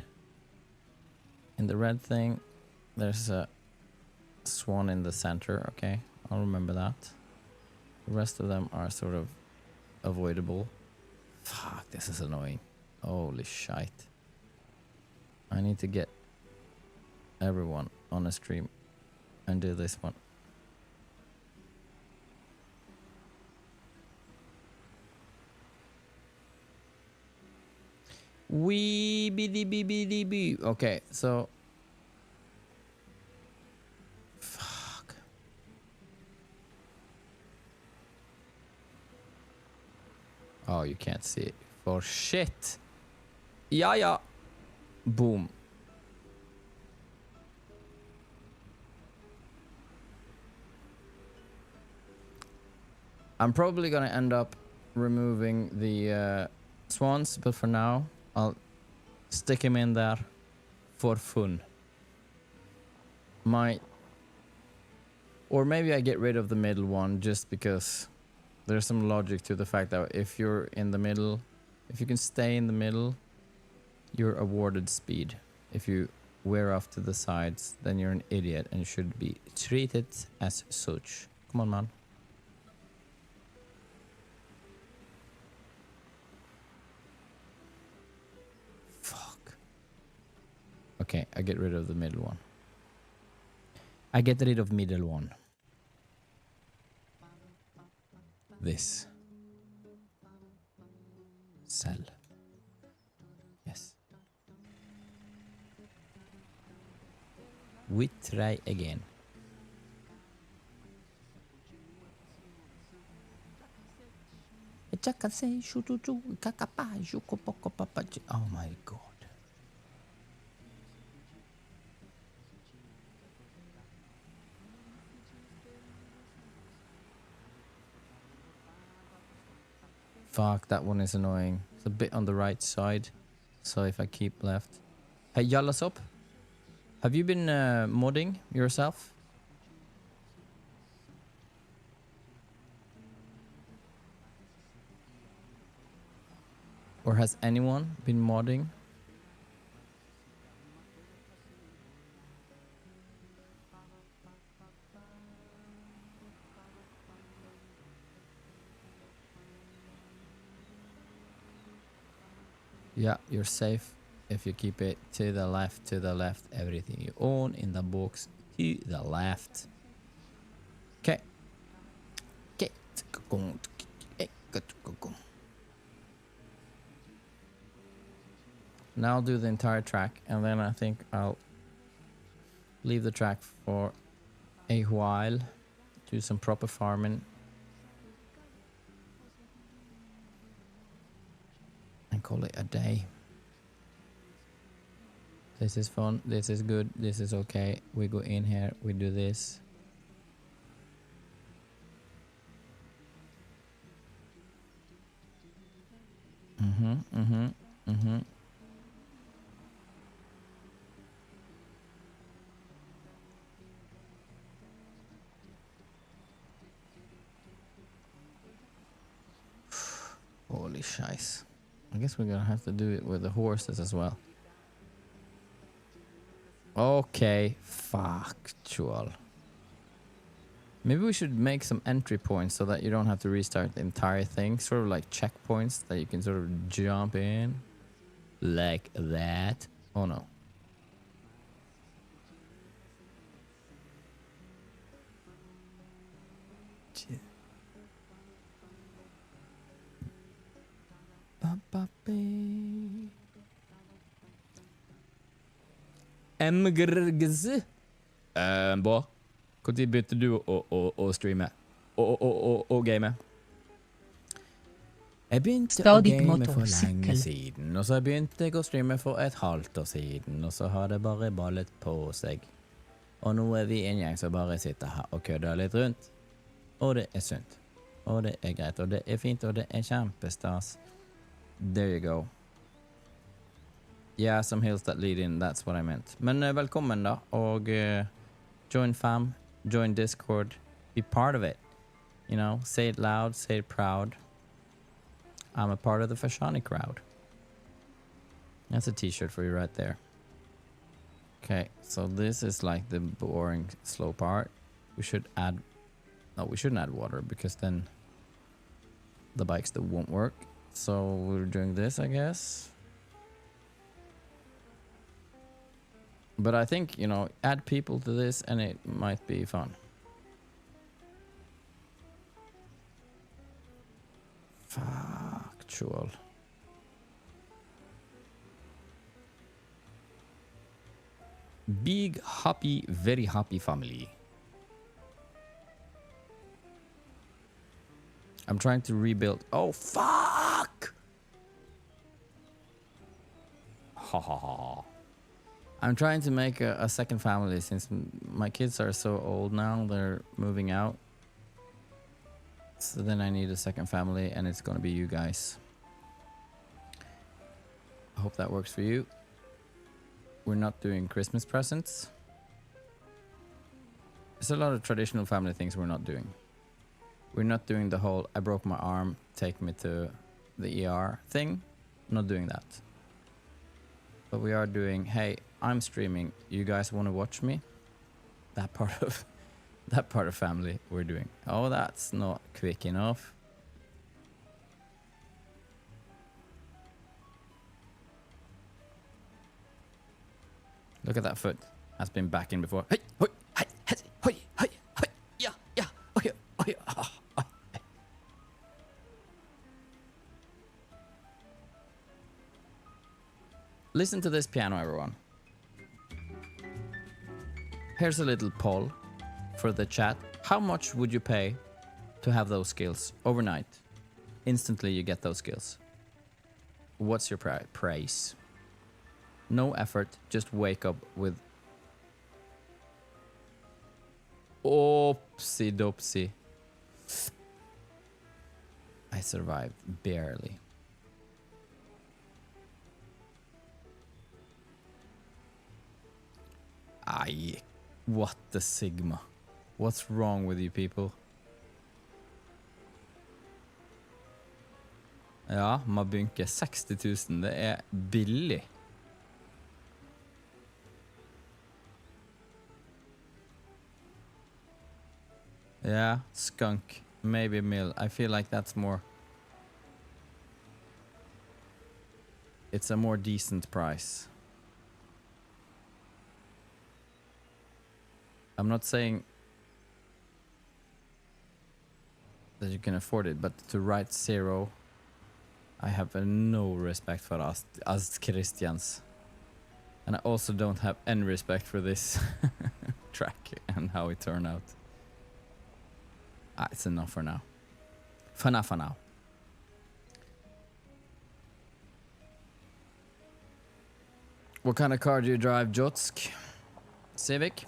in the red thing, there's a swan in the center. Okay, I'll remember that. The rest of them are sort of avoidable. Fuck, this is annoying. Holy shite. I need to get everyone on a stream and do this one. Wee biddy biddy bee. Okay, so fuck. Oh, you can't see it for shit. Yeah. Boom. I'm probably gonna end up removing the swans, but for now I'll stick him in there for fun. Or maybe I get rid of the middle one just because there's some logic to the fact that if you're in the middle, if you can stay in the middle, you're awarded speed. If you wear off to the sides, then you're an idiot and should be treated as such. Come on, man. Okay, I get rid of the middle one. I get rid of middle one. This. Cell. Yes. We try again. Oh my god. Fuck, that one is annoying. It's a bit on the right side. So if I keep left. Hey, Jallas up. Have you been modding yourself? Or has anyone been modding? Yeah, you're safe if you keep it to the left, everything you own in the box to the left. Okay. Now I'll do the entire track and then I think I'll leave the track for a while, do some proper farming. And call it a day. This is fun, this is good, this is okay. We go in here, we do this. Holy shice. I guess we're gonna have to do it with the horses as well. Okay, factual. Maybe we should make some entry points so that you don't have to restart the entire thing. Sort of like checkpoints that you can sort of jump in. Like that. Oh no. MGRGZ. Bård, når begynte du å streame? Og game? Jeg begynte å Stadig game for motorsykkel. lenge siden, og så begynte jeg å streame for et halvt år siden, og så har det bare ballet på seg. Og nå er vi en gjeng som bare sitter her og kødder litt rundt. Og det er sunt. Og det er greit, og det er fint, og det er kjempestas. There you go. Yeah, some hills that lead in, that's what I meant. Men velkommen da, og join fam, join Discord, be part of it. You know, say it loud, say it proud. I'm a part of the Fashaan crowd. That's a t-shirt for you right there. Okay, so this is like the boring, slow part. We should add... No, we shouldn't add water because then the bike still won't work. So we're doing this, I guess. But I think, you know, add people to this and it might be fun. Factual. Big, happy, very happy family. I'm trying to rebuild. Oh, fuck! Ha ha ha. I'm trying to make a second family since my kids are so old now. They're moving out. So then I need a second family and it's gonna be you guys. I hope that works for you. We're not doing Christmas presents. There's a lot of traditional family things we're not doing. We're not doing the whole I broke my arm, take me to the ER thing. Not doing that. But we are doing, hey, I'm streaming. You guys want to watch me? That part of family we're doing. Oh, that's not quick enough. Look at that foot. Has been back in before. Hey, hoi, hey, hey, hoi, hey, hey, yeah, yeah, oh, yeah, oh, yeah. Oh, oh. Listen to this piano, everyone. Here's a little poll for the chat. How much would you pay to have those skills overnight? Instantly you get those skills. What's your price? No effort, just wake up with... Oopsie doopsie. I survived, barely. Aye, what the Sigma? What's wrong with you people? Ja, Mabunke, 60 000, det er billig. Yeah, skunk, maybe a mil. I feel like that's more... It's a more decent price. I'm not saying that you can afford it, but to write 0, I have no respect for us Christians. And I also don't have any respect for this track and how it turned out. It's enough for now. For now. What kind of car do you drive, Jotsk? Civic?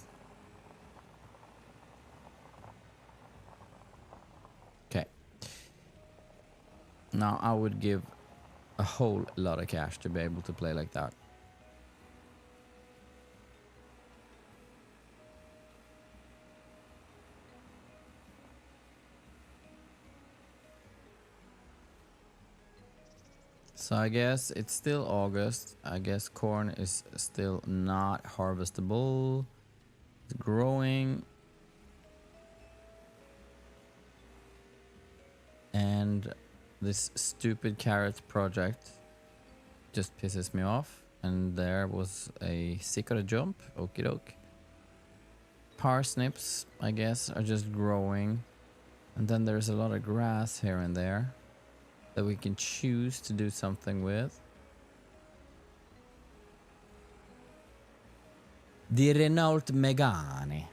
Okay. Now I would give a whole lot of cash to be able to play like that. So I guess it's still August. I guess corn is still not harvestable. It's growing. And this stupid carrot project just pisses me off. And there was a secret jump. Okie doke. Parsnips, I guess, are just growing. And then there's a lot of grass here and there that we can choose to do something with. The Renault Megane.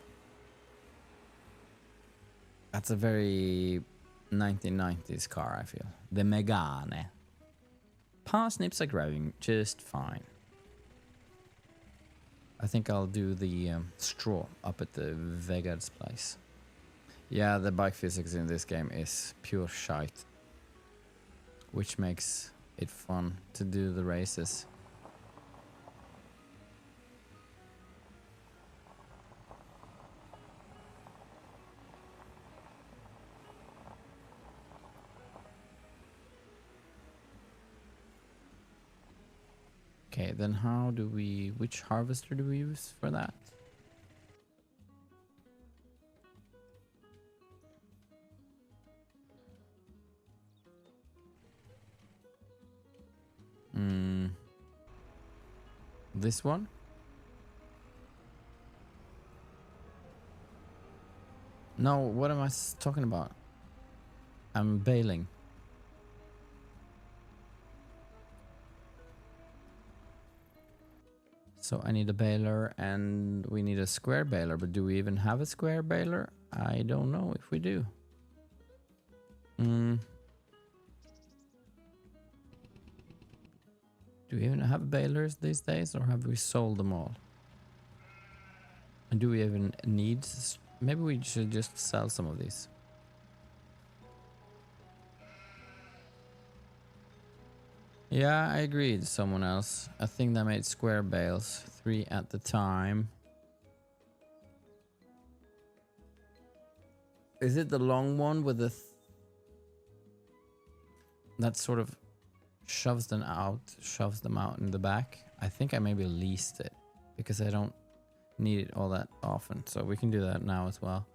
That's a very 1990s car, I feel. The Megane. Parsnips are growing just fine. I think I'll do the straw up at the Vegard's place. Yeah, the bike physics in this game is pure shite, which makes it fun to do the races. Okay, then how do we, which harvester do we use for that? This one? No, what am I talking about? I'm bailing. So I need a baler and we need a square baler, but do we even have a square baler? I don't know if we do. Do we even have balers these days, or have we sold them all? And do we even need... Maybe we should just sell some of these. Yeah, I agreed. Someone else. I think they made square bales. 3 at the time. Is it the long one with the... that sort of shoves them out in the back? I think I maybe leased it because I don't need it all that often. So we can do that now as well.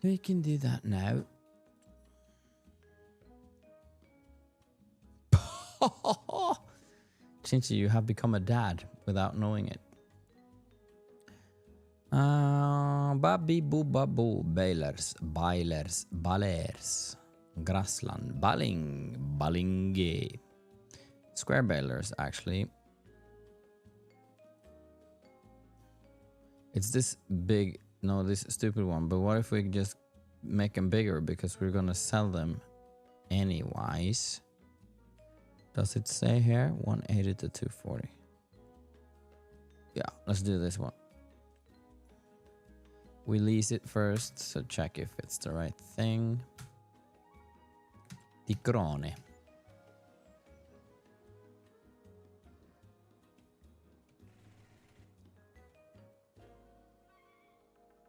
We can do that now. Chinchy, you have become a dad without knowing it. Babi boo babu, balers, balers, grassland, balinge. Square balers, actually. It's this big, no, this stupid one. But what if we just make them bigger because we're gonna sell them anyways? Does it say here 180 to 240? Yeah, let's do this one. We lease it first, so check if it's the right thing. Di Crone.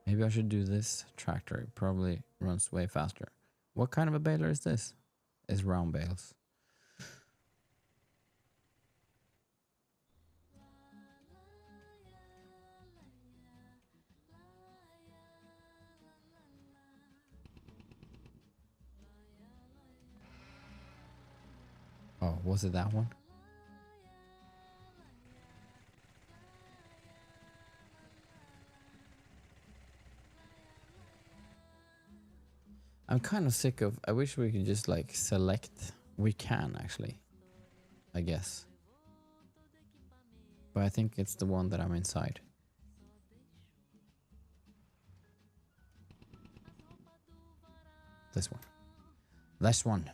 Maybe I should do this tractor. It probably runs way faster. What kind of a baler is this? It's round bales. Oh, was it that one? I'm kind of sick of... I wish we could just like select... We can actually, I guess. But I think it's the one that I'm inside. This one. This one.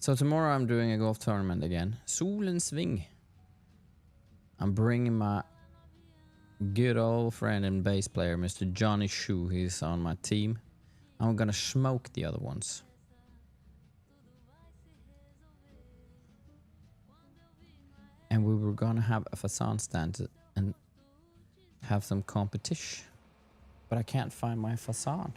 So tomorrow I'm doing a golf tournament again. Solens Sving. I'm bringing my good old friend and bass player, Mr. Johnny Shu. He's on my team. I'm gonna smoke the other ones. And we were gonna have a Fashaan stand and have some competition. But I can't find my Fashaan.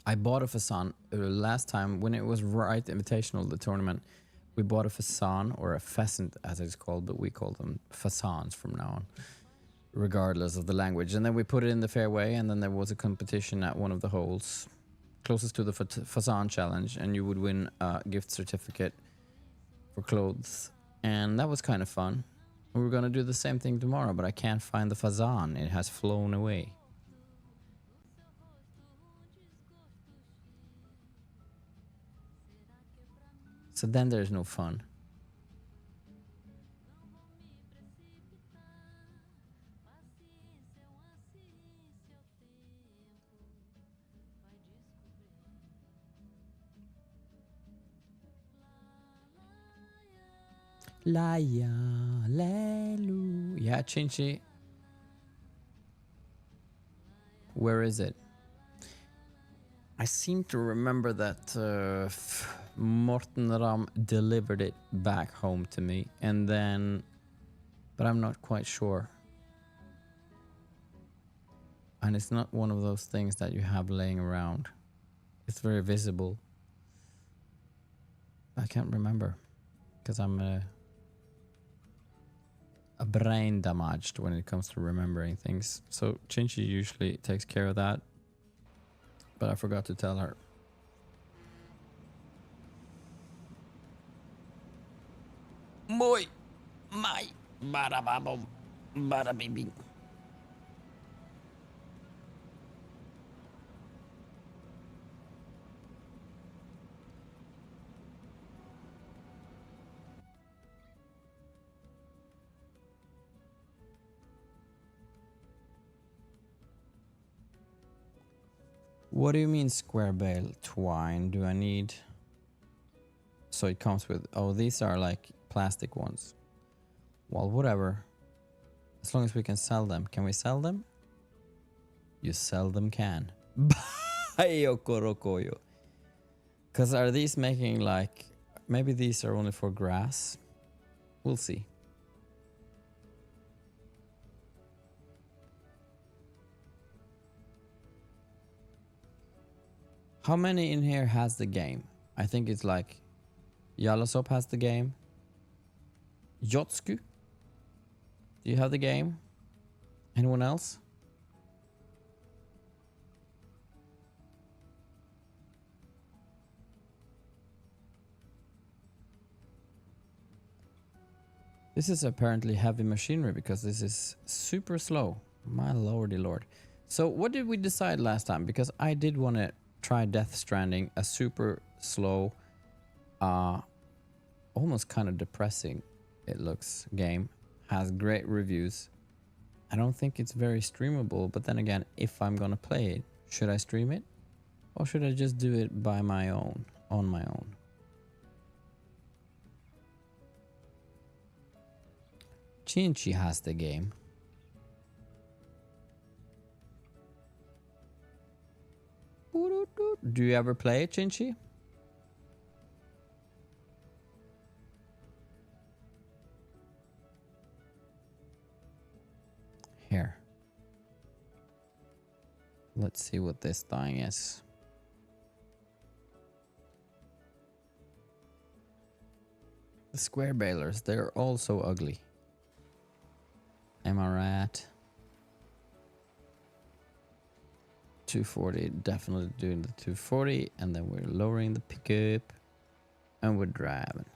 I bought a Fashaan last time when it was right invitational, the tournament. We bought a Fashaan, or a pheasant as it's called, but we call them Fashaans from now on, regardless of the language. And then we put it in the fairway, and then there was a competition at one of the holes closest to the Fashaan challenge, and you would win a gift certificate for clothes. And that was kind of fun. We were going to do the same thing tomorrow, but I can't find the Fashaan. It has flown away. So then there's no fun. La ya lelu. Yeah, Chinchi. Where is it? I seem to remember that Morten Ram delivered it back home to me, and then, but I'm not quite sure. And it's not one of those things that you have laying around. It's very visible. I can't remember because I'm a brain damaged when it comes to remembering things. So Chinchi usually takes care of that, but I forgot to tell her. Moi, my, bada babo, bada bibi. What do you mean square bale twine? Do I need... So it comes with... Oh, these are like plastic ones. Well, whatever. As long as we can sell them. Can we sell them? You seldom can. Because are these making like... Maybe these are only for grass. We'll see. How many in here has the game? I think it's like Yalasop has the game. Yotsku? Do you have the game? Anyone else? This is apparently heavy machinery because this is super slow. My lordy lord. So what did we decide last time? Because I did want to try Death Stranding, a super slow, almost kind of depressing, it looks, game. Has great reviews. I don't think it's very streamable, but then again, if I'm gonna play it, should I stream it? Or should I just do it by my own, on my own? Chinchi has the game. Do you ever play it, Chinchi? Here. Let's see what this thing is. The square balers, they're all so ugly. Am I right? 240, definitely doing the 240, and then we're lowering the pickup, and we're driving.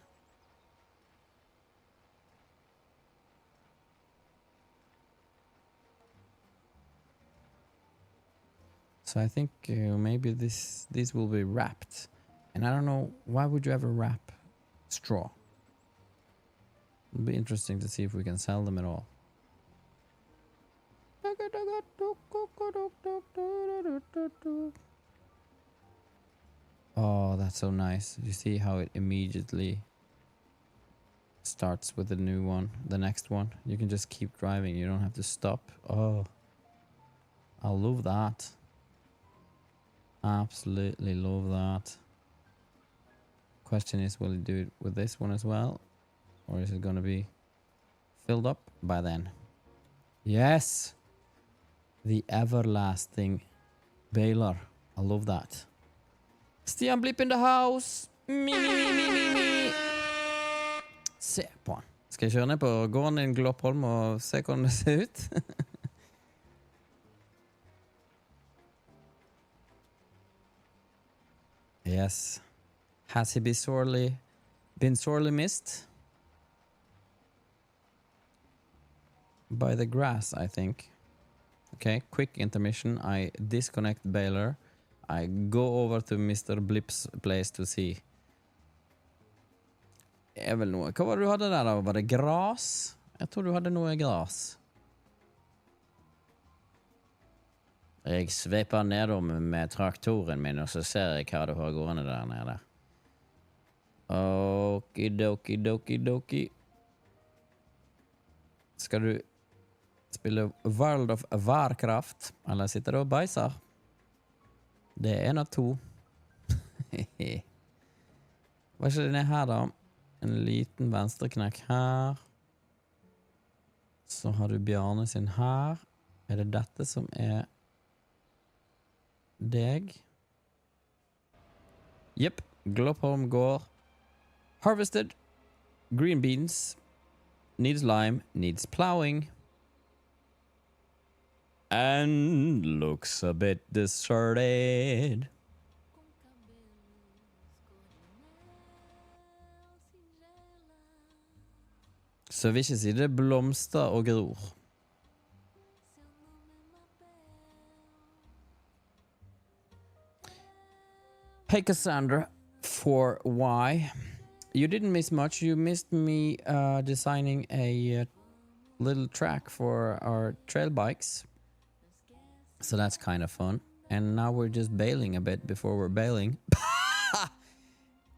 So I think maybe these will be wrapped, and I don't know, why would you ever wrap straw? It'll be interesting to see if we can sell them at all. Oh, that's so nice. You see how it immediately starts with the new one, the next one. You can just keep driving. You don't have to stop. Oh, I love that. Absolutely love that. Question is, will it do it with this one as well? Or is it going to be filled up by then? Yes! The everlasting baler. I love that. Stian Blipp in the house! Mi. Se på han. Skal jeg kjøre ned på gården i Gloppholm og se hvordan det ser ut? Yes. Has he been sorely missed? By the grass, I think. Okay, quick intermission. I disconnect baler. I go over to Mr. Blipp's place to see. Er vel noe. Hva var det du hadde der da? Var det gras? Jeg tror du hadde noe gras. Jeg sveiper nedom med traktoren min, og så ser jeg hva du har gående der nede. Okidoki. Skal du spille World of Warcraft, eller sitter du og beiser? Det er en av to. Hva er det ned her da? En liten venstreknekk her. Så har du Bjarne sin her. Er det dette som er deg? Jepp. Gloppholm gård. Harvested. Green beans. Needs lime. Needs plowing. And looks a bit deserted. Så jeg vil ikke si det blomster og gror. Hey Cassandra, for why? You didn't miss much. You missed me designing a little track for our trail bikes. So that's kind of fun. And now we're just bailing a bit before we're bailing.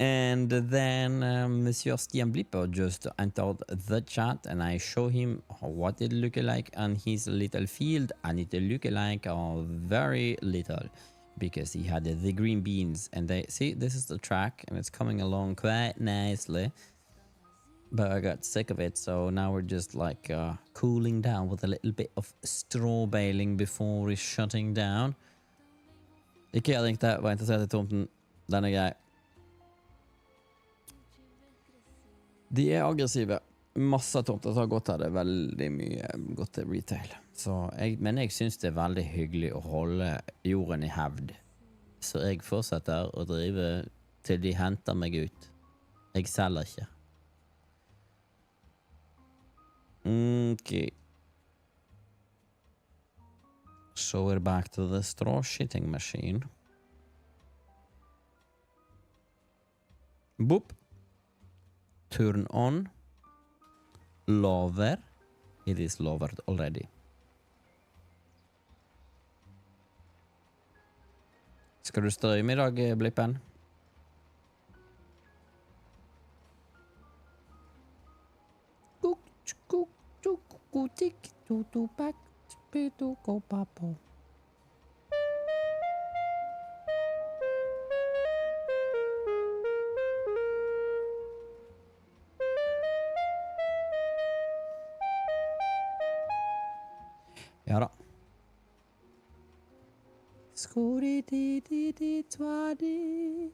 And then Monsieur Stian Blipper just entered the chat, and I show him what it look like on his little field, and it look like very little, because he had the green beans, and they see this is the track, and it's coming along quite nicely. But I got sick of it, so now we're just like cooling down with a little bit of straw baling before we're shutting down. Ikke jeg ringte, var interessert i tomten. Den er grei. De er aggressive. Masse tomter som har gått her. Det er veldig mye gått til retail. Men jeg synes det er veldig hyggelig å holde jorden i hevd. Så jeg fortsetter å drive til de henter meg ut. Jeg selger ikke. Okay. So we're back to the straw shitting machine. Boop. Turn on. Lower. It is lowered already. Skal du strømme i dag, Blippen? Ja da. Skori-di-di-di-twa-di.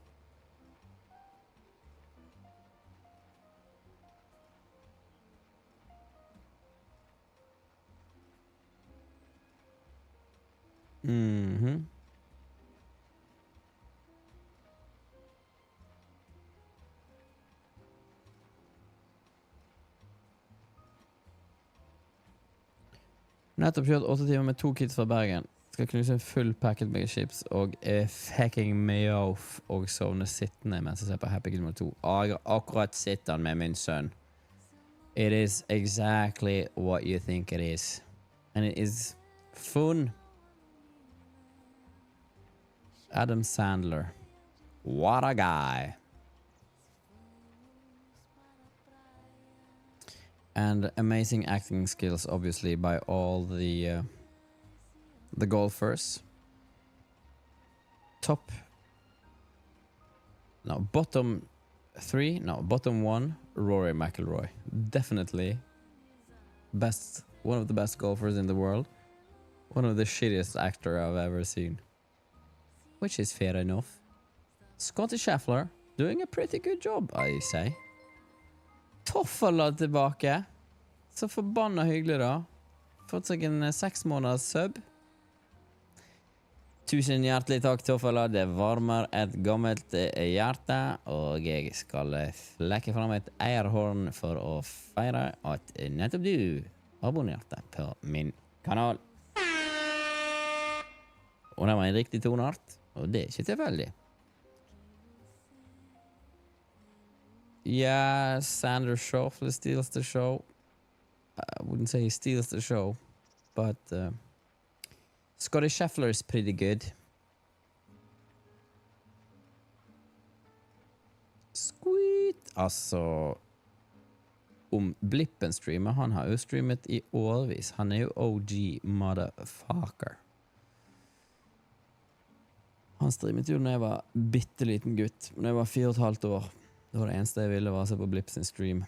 Nettopp kjørt 8 timer med 2 kids fra Bergen. Skal knuse en full packet med chips og fucking mjøf og sovne sittende mens jeg ser på Happy Gilmore 2. Jeg har akkurat sittet med min sønn. It is exactly what you think it is. And it is fun. Adam Sandler. What a guy. And amazing acting skills, obviously, by all the golfers. Bottom 1, Rory McIlroy. Definitely one of the best golfers in the world. One of the shittiest actor I've ever seen. Which is fair enough. Scotty Scheffler, doing a pretty good job, I say. Toffala tilbake. Så forbanna hyggelig da. Fått seg en 6 måneders sub. Tusen hjertelig takk, Toffala. Det varmer et gammelt hjerte. Og jeg skal flekke fram et eierhorn for å feire at nettopp du abonnerte på min kanal. Og det var en riktig toneart. Og det er ikke tilfeldig. Yeah, Sanders Show steals the show. I wouldn't say he steals the show, but Scotty Scheffler is pretty good. Sweet! Altså, om Blippen streamer, han har jo streamet i årvis. Han er jo OG motherfucker. Han streamet jo når jeg var bitteliten gutt, når jeg var 4,5 år. Det var det eneste jeg ville, var å se på Blipp sin stream.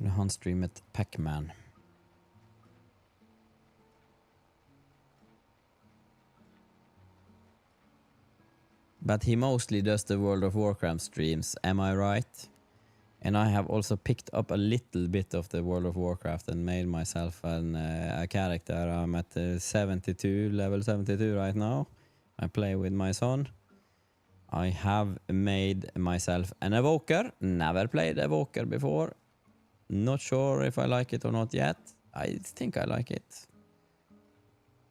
Når han streamet Pac-Man. But he mostly does the World of Warcraft streams, am I right? And I have also picked up a little bit of the World of Warcraft and made myself a character. I'm at level 72 right now. I play with my son. I have made myself an evoker. Never played evoker before. Not sure if I like it or not yet. I think I like it.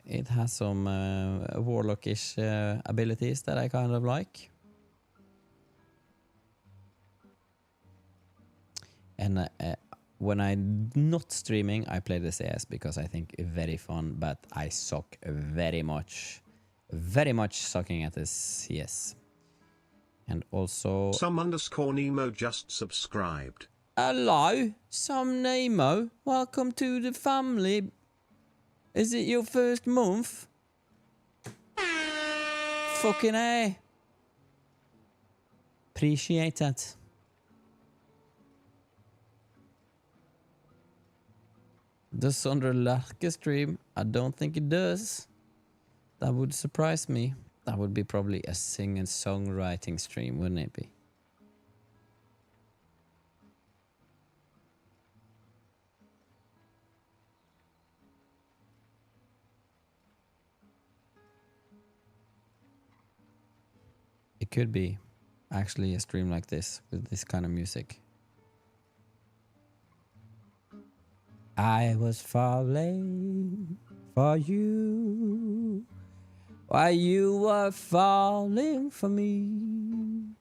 It has some warlockish abilities that I kind of like. And when I'm not streaming, I play the CS because I think it's very fun, but I suck very much sucking at the CS. And also... Some_Nemo just subscribed. Hello, some Nemo. Welcome to the family. Is it your first month? Fucking A. Appreciate that. Does Sondre Lerche stream? I don't think it does. That would surprise me. That would be probably a sing and songwriting stream, wouldn't it be? It could be actually a stream like this with this kind of music. I was falling for you while you were falling for me.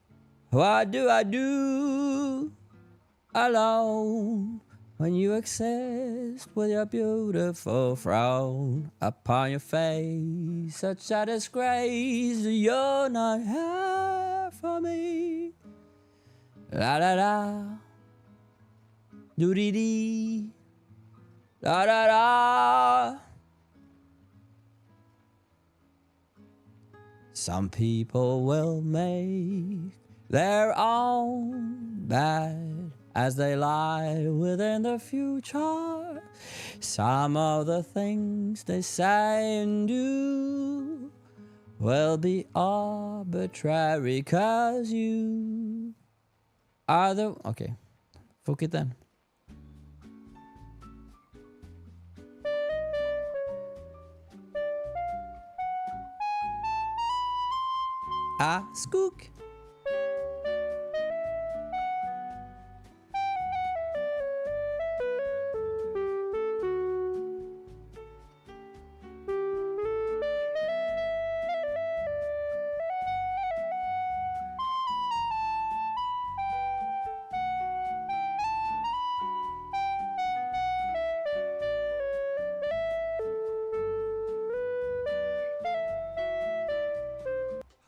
What do I do alone when you exist with your beautiful frown upon your face? Such a disgrace you're not here for me. La la la, doo dee dee. Da da da. Some people will make their own bed as they lie within the future. Some of the things they say and do will be arbitrary 'cause you are the... Okay, fuck it then. Skook.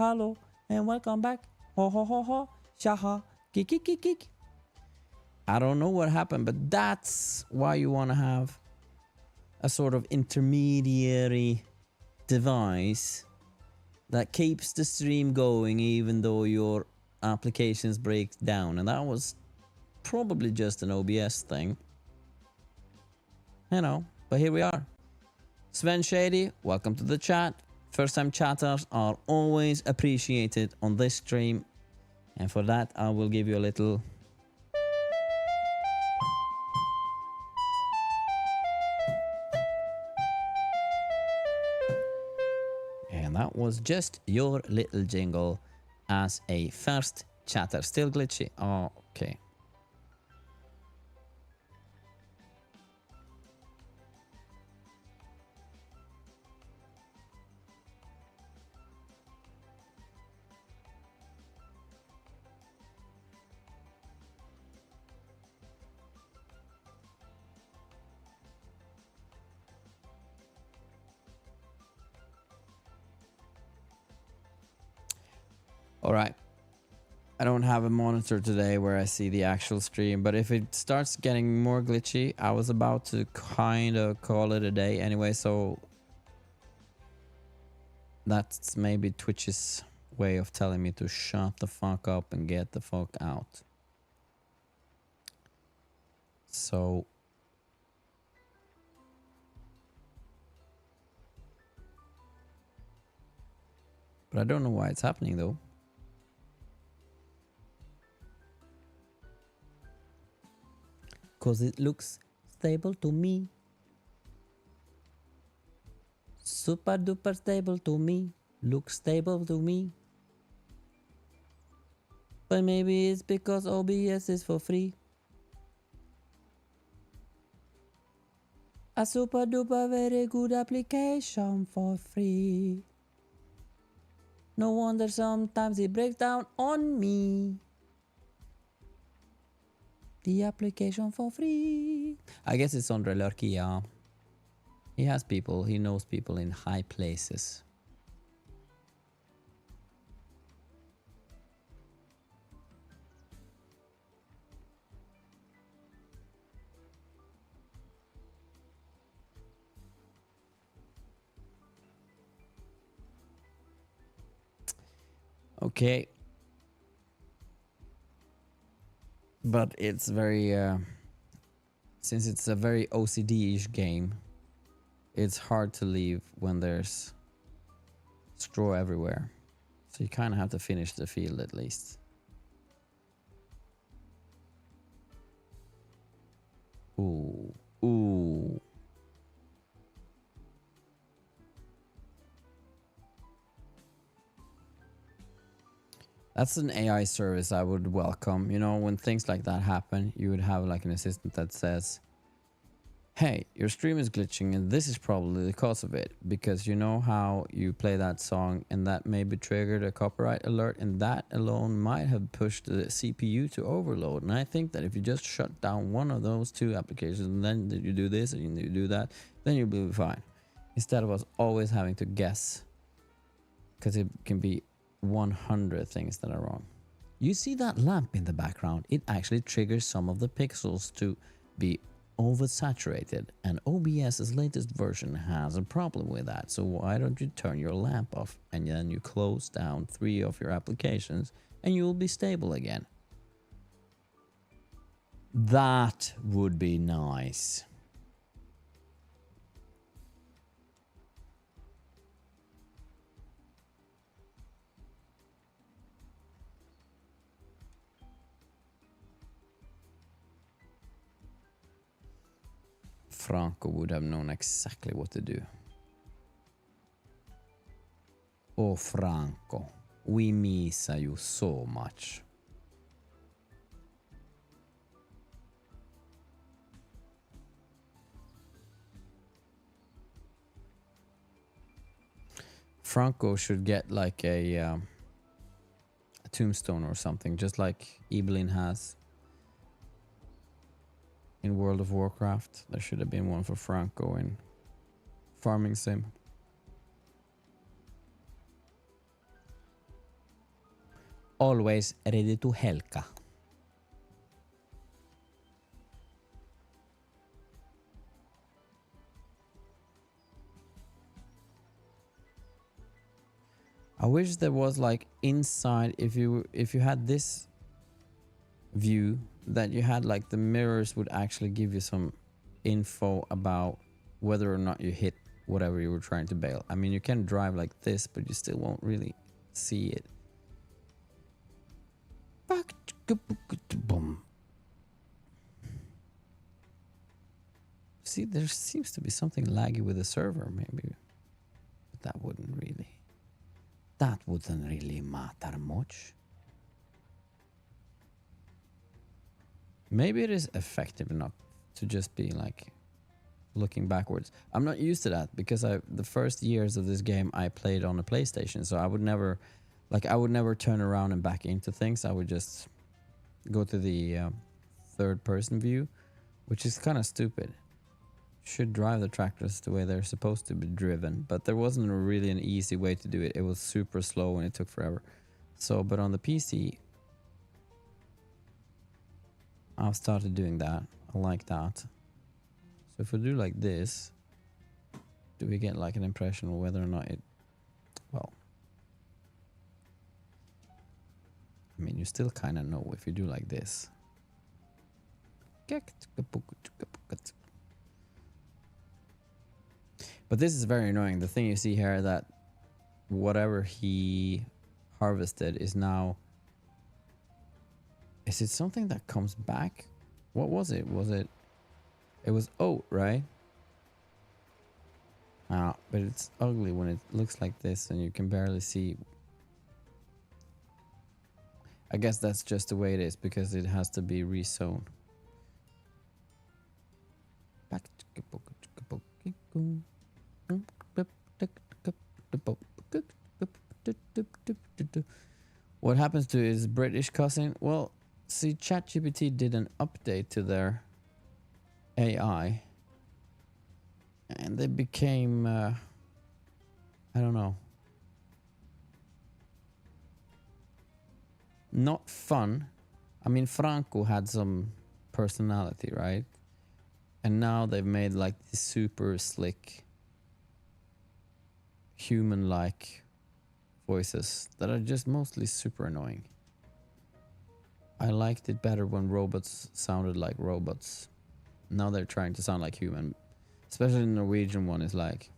hello, and welcome back. Ho ho ho ho, shaha, kick kick kick kick. I don't know what happened, but that's why you want to have a sort of intermediary device that keeps the stream going even though your applications break down. And that was probably just an OBS thing. You know, but here we are. Sven Shady, welcome to the chat. First time chatters are always appreciated on this stream. And for that, I will give you a little... And that was just your little jingle as a first chatter. Still glitchy. Oh, okay. All right. I don't have a monitor today where I see the actual stream, but if it starts getting more glitchy, I was about to kind of call it a day anyway, so that's maybe Twitch's way of telling me to shut the fuck up and get the fuck out. So but I don't know why it's happening though. Cause it looks stable to me. Super duper stable to me. Looks stable to me. But maybe it's because OBS is for free. A super duper very good application for free. No wonder sometimes it breaks down on me. The application for free. I guess it's Sondre Lurky, yeah. He has people, he knows people in high places. Okay. But it's very, since it's a very OCD-ish game, it's hard to leave when there's straw everywhere. So you kind of have to finish the field at least. Ooh, ooh. That's an AI service I would welcome. You know, when things like that happen, you would have like an assistant that says, hey, your stream is glitching and this is probably the cause of it. Because you know how you play that song and that maybe triggered a copyright alert, and that alone might have pushed the CPU to overload. And I think that if you just shut down one of those two applications and then you do this and you do that, then you'll be fine. Instead of us always having to guess. Because it can be 100 things that are wrong. You see that lamp in the background? It actually triggers some of the pixels to be oversaturated, and OBS's latest version has a problem with that. So why don't you turn your lamp off and then you close down 3 of your applications and you will be stable again. That would be nice. Franco would have known exactly what to do. Oh, Franco, we miss you so much. Franco should get like a tombstone or something, just like Evelyn has. In World of Warcraft, there should have been one for Franco in Farming Sim. always ready to help. I wish there was like inside, if you had this view, that you had like the mirrors would actually give you some info about whether or not you hit whatever you were trying to bail. I mean, you can drive like this, but you still won't really see it. See, there seems to be something laggy with the server, maybe. But that wouldn't really matter much. Maybe it is effective enough to just be like looking backwards. I'm not used to that because the first years of this game I played on a PlayStation, so I would never turn around and back into things. I would just go to the third person view, which is kind of stupid. Should drive the tractors the way they're supposed to be driven, but there wasn't really an easy way to do it. It was super slow and it took forever. So, but on the PC, I've started doing that. I like that. So if we do like this, do we get like an impression of whether or not it, well, I mean, you still kind of know if you do like this. But this is very annoying. The thing you see here, that whatever he harvested is now... Is it something that comes back? What was it? It was oat, right? Ah, but it's ugly when it looks like this and you can barely see. I guess that's just the way it is because it has to be resown. What happens to his British cousin? Well, see, ChatGPT did an update to their AI and they became, I don't know, not fun. I mean, Franco had some personality, right? And now they've made like the super slick, human-like voices that are just mostly super annoying. I liked it better when robots sounded like robots. Now they're trying to sound like human. Especially the Norwegian one is like,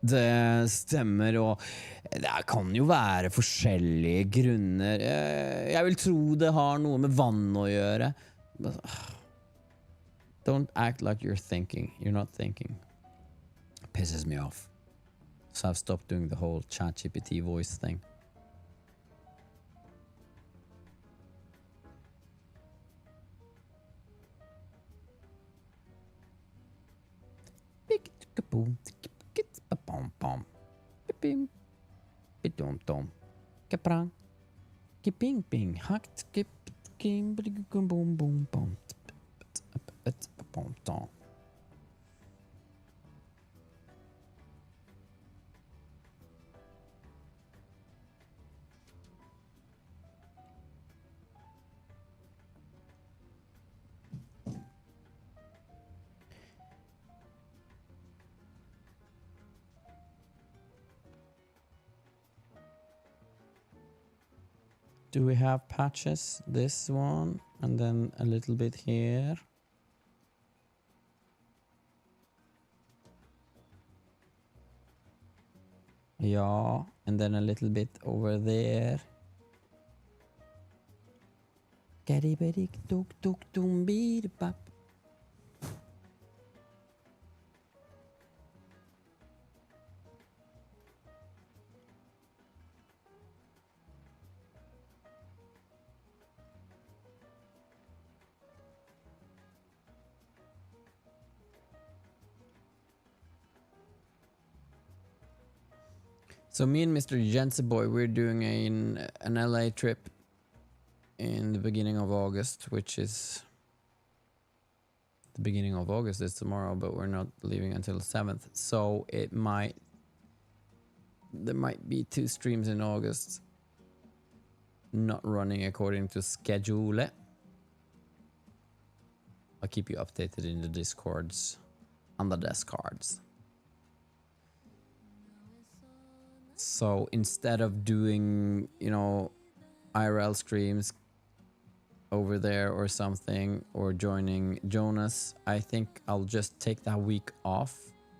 det stemmer, og det kan jo være forskjellige grunner. Jeg vil tro det har noe med vann å gjøre. But, don't act like you're thinking. You're not thinking. It pisses me off. So I've stopped doing the whole ChatGPT voice thing. Do we have patches? This one, and then a little bit here. Yeah, and then a little bit over there. So me and Mr. Jenseboy, we're doing an LA trip in the beginning of August, which is the beginning of August is tomorrow, but we're not leaving until the 7th. So there might be 2 streams in August. not running according to schedule. I'll keep you updated in the Discords and the Discords. So instead of doing, you know, IRL streams over there or something, or joining Jonas, I think I'll just take that week off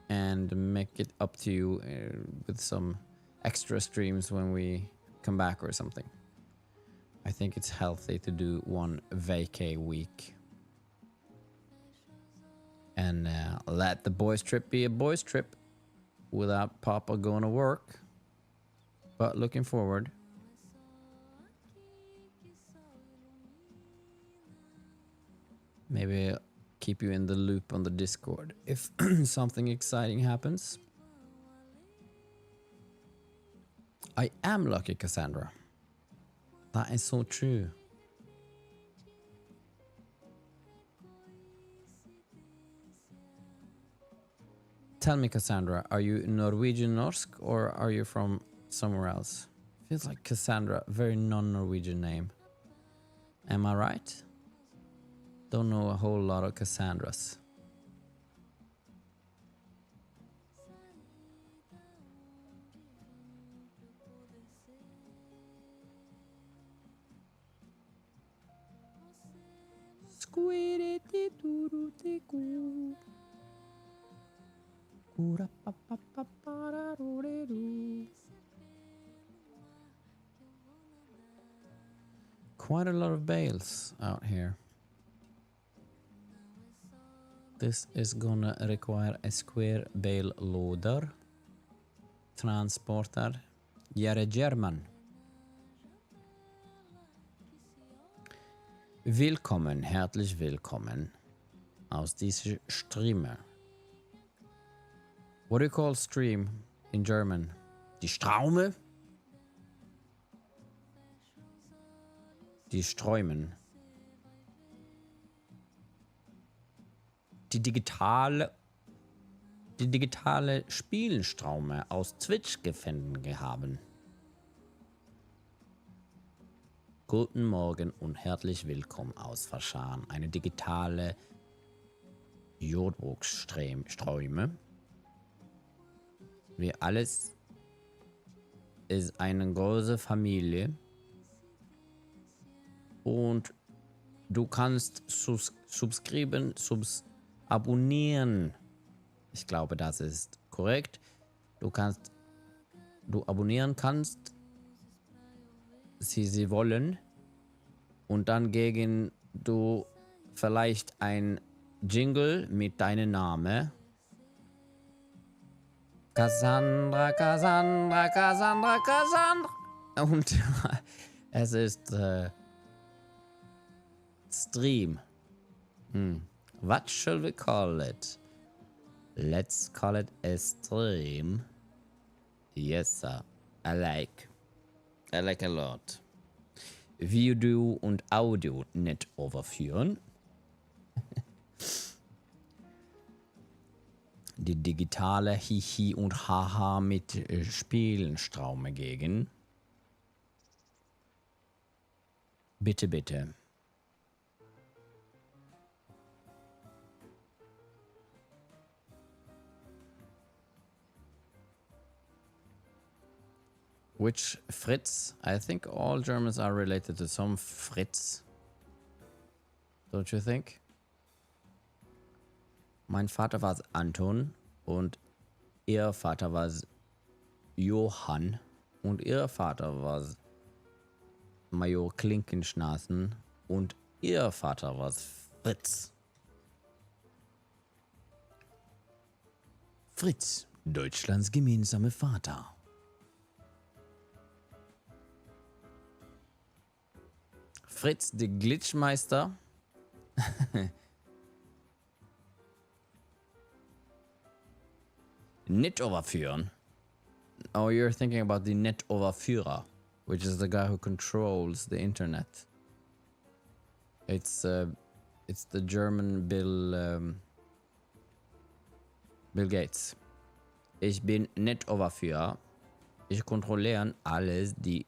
and make it up to you with some extra streams when we come back or something. I think it's healthy to do one vacay week. And let the boys trip be a boys trip without Papa going to work. But looking forward. Maybe I'll keep you in the loop on the Discord if something exciting happens. I am lucky, Cassandra. That is so true. Tell me, Cassandra, are you Norwegian Norsk or are you from somewhere else? Feels like Cassandra, very non-Norwegian name. Am I right? Don't know a whole lot of Cassandras. Quite a lot of bales out here. This is gonna require a square bale loader. Transporter. Jere German. Willkommen, herzlich willkommen aus dieser Streamer. What do you call stream in German? Die Straume? Die Sträumen. Die digitale Spielenstraume aus Twitch gefunden haben. Guten Morgen und herzlich willkommen aus Fashaan. Eine digitale Jodbruchsträume. Wir alles ist eine große Familie. Und du kannst abonnieren. Ich glaube, das ist korrekt. Du abonnieren kannst, sie wollen. Und dann gegen du vielleicht ein Jingle mit deinem Namen. Cassandra, Cassandra, Cassandra, Cassandra. Und es ist Stream. What shall we call it? Let's call it a stream. Yes, sir. I like a lot. Video und Audio nicht overführen. Die digitale Hihi und Haha mit Spielenstraume gegen. Bitte, bitte. Which Fritz? I think all Germans are related to some Fritz. Don't you think? Mein Vater war Anton und ihr Vater war Johann und ihr Vater war Major Klinkenschnasen und ihr Vater war Fritz. Fritz, Deutschlands gemeinsame Vater. Fritz, der Glitchmeister. Nicht overführen. Oh, you're thinking about the net overführer, which is the guy who controls the internet. It's the German Bill Gates. Ich bin net overführer. Ich kontrolliere alles die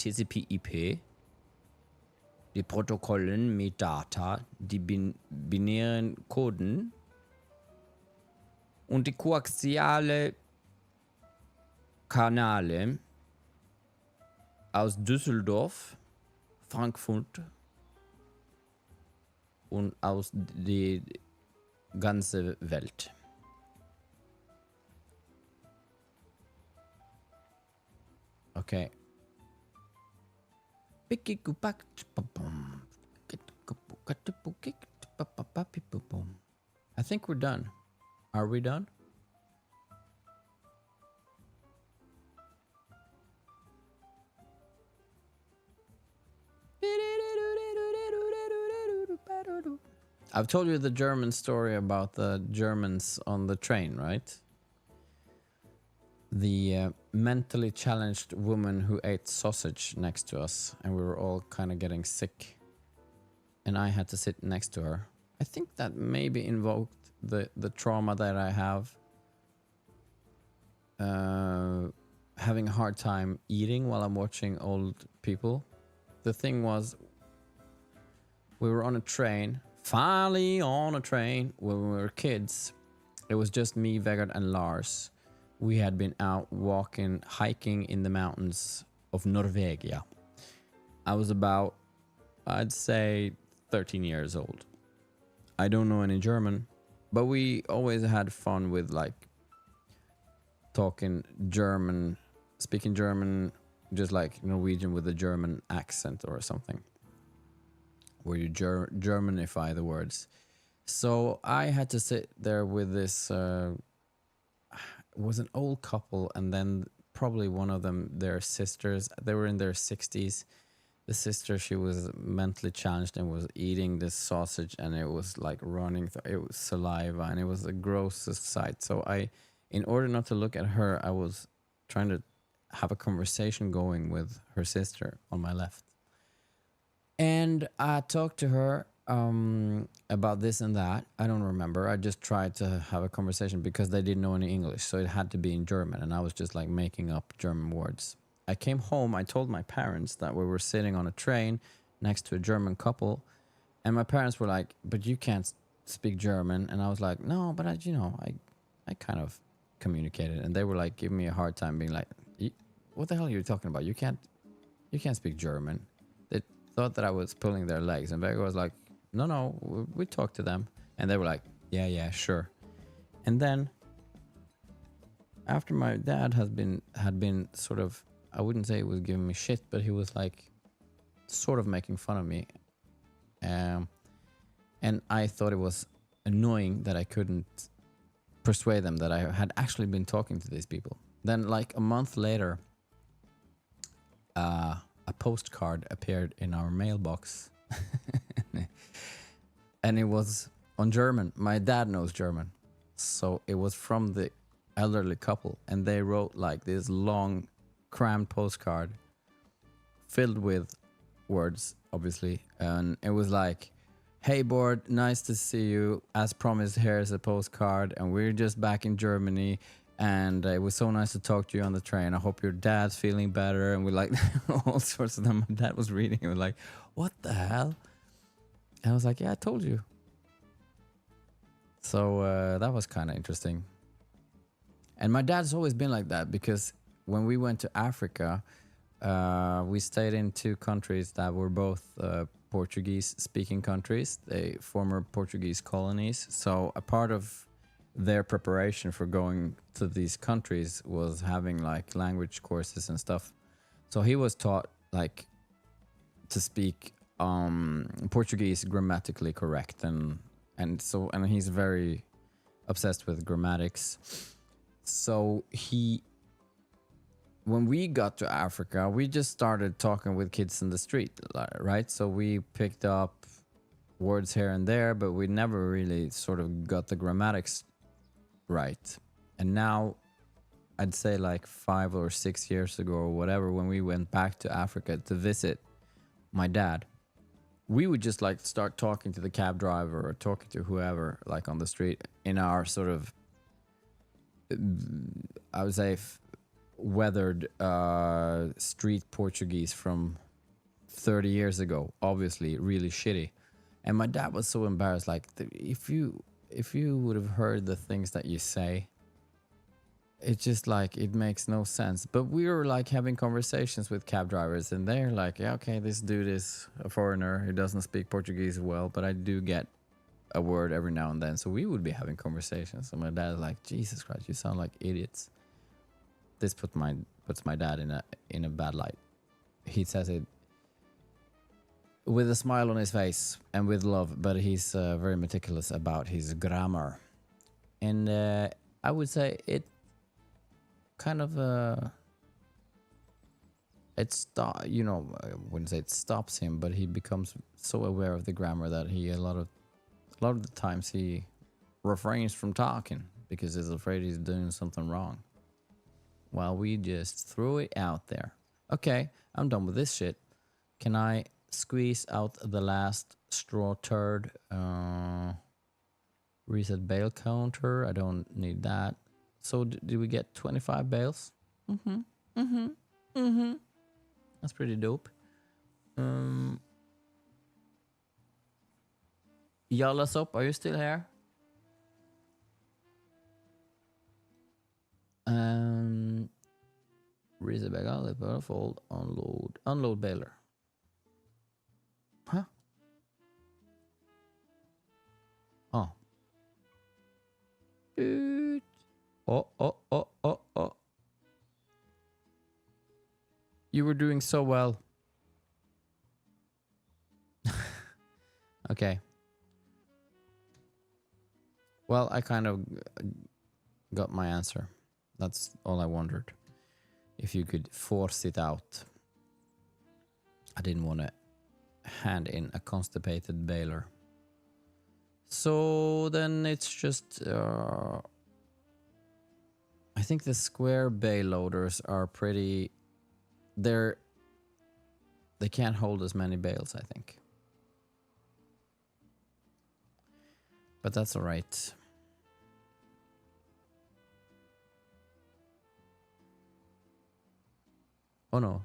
TCP/IP, die Protokollen mit Data, die binären Coden und die koaxiale Kanäle aus Düsseldorf, Frankfurt und aus die ganze Welt. Okay. I think we're done. Are we done? I've told you the German story about the Germans on the train, right? The mentally challenged woman who ate sausage next to us, and we were all kind of getting sick. And I had to sit next to her. I think that maybe invoked the trauma that I have. Having a hard time eating while I'm watching old people. The thing was, we were on a train, finally on a train when we were kids. It was just me, Vegard, and Lars. We had been out walking, hiking in the mountains of Norvegia. I was about, I'd say, 13 years old. I don't know any German, but we always had fun with like talking German, speaking German, just like Norwegian with a German accent or something, where you Germanify the words. So I had to sit there with this, was an old couple, and then probably one of them, their sisters, they were in their 60s. The sister, she was mentally challenged and was eating this sausage, and it was like running through, it was saliva, and it was the grossest sight. So in order not to look at her, I was trying to have a conversation going with her sister on my left. And I talked to her about this and that. I don't remember. I just tried to have a conversation because they didn't know any English, so it had to be in German, and I was just like making up German words. I came home, I told my parents that we were sitting on a train next to a German couple, and my parents were like, but you can't speak German. And I was like, no, but I kind of communicated, and they were like giving me a hard time, being like, what the hell are you talking about? You can't speak German. They thought that I was pulling their legs, and Vega was like, no, we talked to them, and they were like, yeah, sure. And then after my dad had been sort of, I wouldn't say he was giving me shit, but he was like sort of making fun of me, and I thought it was annoying that I couldn't persuade them that I had actually been talking to these people. Then like a month later, a postcard appeared in our mailbox. And it was on German. My dad knows German, so it was from the elderly couple, and they wrote like this long crammed postcard filled with words, obviously, and it was like, hey Bård, nice to see you, as promised, here's a postcard, and we're just back in Germany, and it was so nice to talk to you on the train. I hope your dad's feeling better. And we like all sorts of them. My dad was reading it, was like, what the hell? And I was like, yeah, I told you. So that was kind of interesting. And my dad's always been like that, because when we went to Africa, we stayed in two countries that were both Portuguese-speaking countries, they former Portuguese colonies. So a part of their preparation for going to these countries was having like language courses and stuff. So he was taught like to speak Portuguese grammatically correct, and he's very obsessed with grammatics. So when we got to Africa, we just started talking with kids in the street, right? So we picked up words here and there, but we never really sort of got the grammatics right. And now, I'd say like 5 or 6 years ago or whatever, when we went back to Africa to visit my dad, we would just like start talking to the cab driver or talking to whoever like on the street in our sort of, I would say, weathered street Portuguese from 30 years ago, obviously really shitty. And my dad was so embarrassed, like, if you would have heard the things that you say, it's just like, it makes no sense. But we were like having conversations with cab drivers, and they're like, yeah, okay, this dude is a foreigner, he doesn't speak Portuguese well, but I do get a word every now and then. So we would be having conversations, and my dad's like, Jesus Christ, you sound like idiots. This puts my dad in a bad light. He says it with a smile on his face and with love, but he's very meticulous about his grammar. And I would say it kind of you know, I wouldn't say it stops him, but he becomes so aware of the grammar that he a lot of the times he refrains from talking because he's afraid he's doing something wrong, while we just throw it out there. Okay, I'm done with this shit. Can I squeeze out the last straw turd? Reset bale counter. I don't need that. So did we get 25 bales? That's pretty dope. Yalasop, are you still here? Reset bag out, fold, unload baler. Huh? Oh. Dude. Oh. You were doing so well. Okay. Well, I kind of got my answer. That's all I wondered. If you could force it out. I didn't want to hand in a constipated baler. So then it's just... I think the square bale loaders are pretty... They can't hold as many bales, I think. But that's all right. Oh no.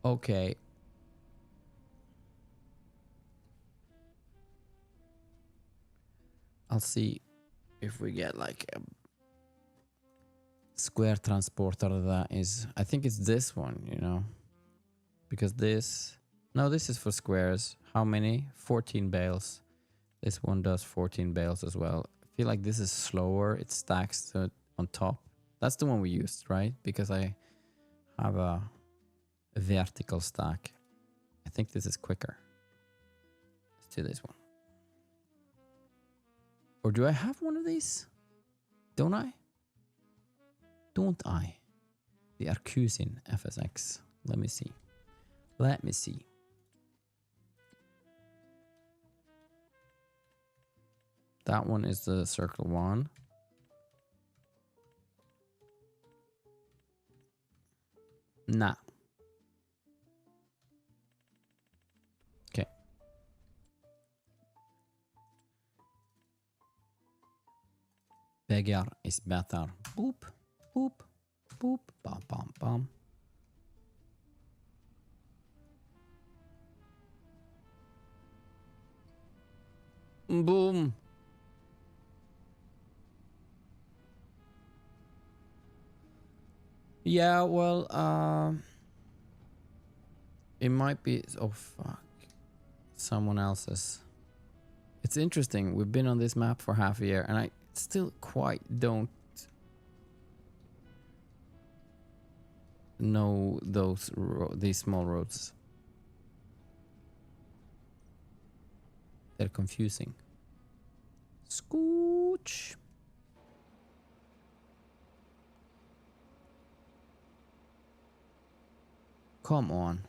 Okay. I'll see if we get like a square transporter that is... I think it's this one, you know? Because this... No, this is for squares. How many? 14 bales. This one does 14 bales as well. I feel like this is slower. It stacks on top. That's the one we used, right? Because I have a vertical stack. I think this is quicker. Let's do this one. Or do I have one of these? Don't I? Don't I? The Arcusin FSX. Let me see. Let me see. That one is the circle one. Nah. Okay. Bigger is better. Boop, boop, boop, bam, bam, bam. Boom. Yeah, well, it might be... Oh, fuck. Someone else's. It's interesting. We've been on this map for half a year, and I still quite don't know these small roads. They're confusing. Scooch. Come on.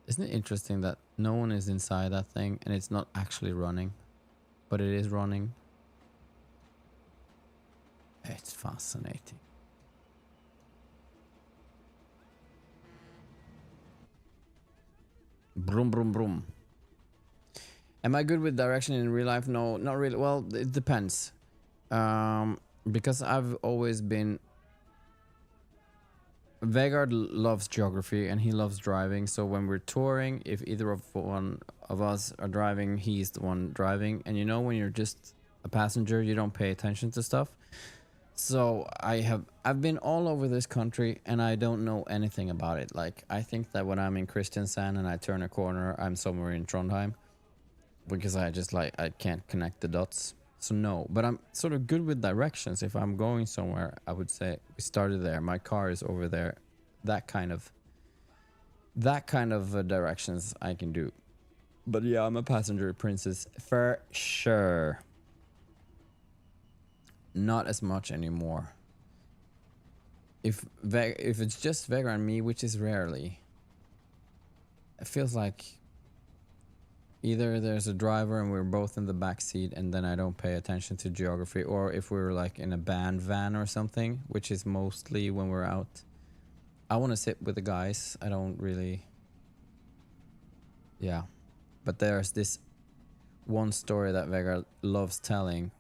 Isn't it interesting that no one is inside that thing and it's not actually running? but it is running. It's fascinating. Brum, brum, brum. Am I good with direction in real life? No, not really. Well, it depends. Because I've always been... Vegard loves geography and he loves driving. So when we're touring, if either of one of us are driving, he's the one driving. And you know, when you're just a passenger, you don't pay attention to stuff. So I've been all over this country and I don't know anything about it. Like, I think that when I'm in Kristiansand and I turn a corner, I'm somewhere in Trondheim, because I just like, I can't connect the dots. So no, but I'm sort of good with directions. If I'm going somewhere, I would say we started there, my car is over there. That kind of directions I can do. But yeah, I'm a passenger princess for sure. Not as much anymore. If it's just Vega and me, which is rarely, it feels like either there's a driver and we're both in the back seat and then I don't pay attention to geography, or if we're like in a band van or something, which is mostly when we're out. I want to sit with the guys. I don't really... Yeah. But there's this one story that Vega loves telling.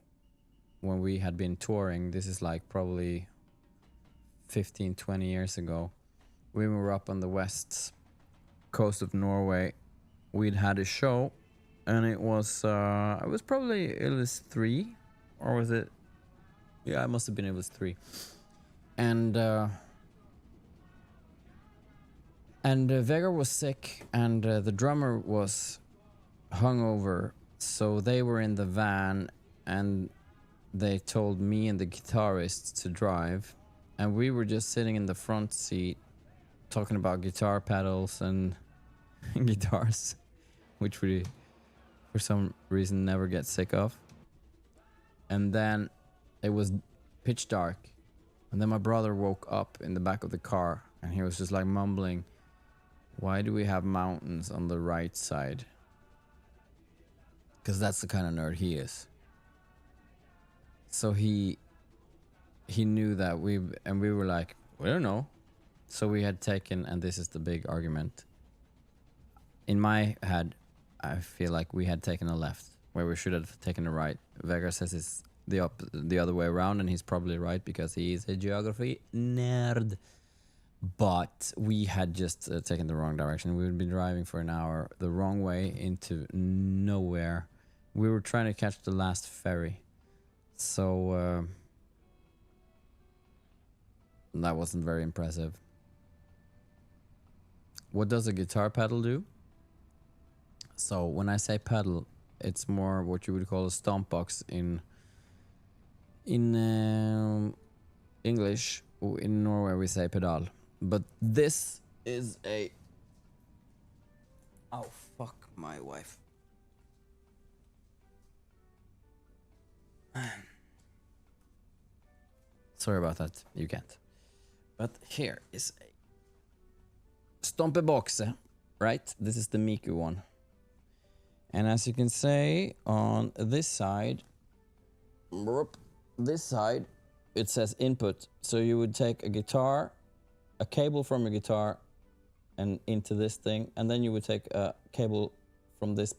When we had been touring, this is like probably 15, 20 years ago. We were up on the west coast of Norway. We'd had a show, and it was probably, it was 3, or was it? Yeah, it must have been, it was 3. And Vegard was sick, and the drummer was hungover, so they were in the van, and they told me and the guitarist to drive, and we were just sitting in the front seat talking about guitar pedals and guitars, which we for some reason never get sick of. And then it was pitch dark, and then my brother woke up in the back of the car and he was just like mumbling, "Why do we have mountains on the right side?" Because that's the kind of nerd he is. So he knew that we were like, we don't know. So we had taken, and this is the big argument. In my head, I feel like we had taken a left where we should have taken a right. Vegard says it's the other way around, and he's probably right because he is a geography nerd. But we had just taken the wrong direction. We would be driving for an hour the wrong way into nowhere. We were trying to catch the last ferry. So that wasn't very impressive. What does a guitar pedal do? So when I say pedal, it's more what you would call a stomp box in English. In Norway we say pedal. But this is a... Oh, fuck my wife. Sorry about that, you can't. But here is a Stompebox, right? This is the Miku one. And as you can say, on this side, it says input. So you would take a guitar, a cable from a guitar, and into this thing, and then you would take a cable from this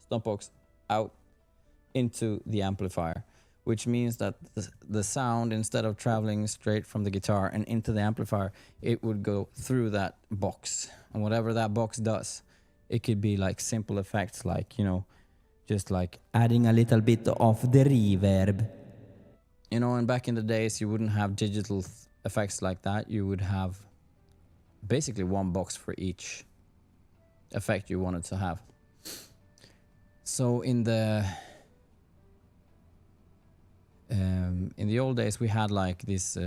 Stompebox out into the amplifier, which means that the sound, instead of traveling straight from the guitar and into the amplifier, it would go through that box. And whatever that box does, it could be like simple effects, like, you know, just like adding a little bit of the reverb. You know, and back in the days, you wouldn't have digital effects like that. You would have basically one box for each effect you wanted to have. So in the old days, we had like these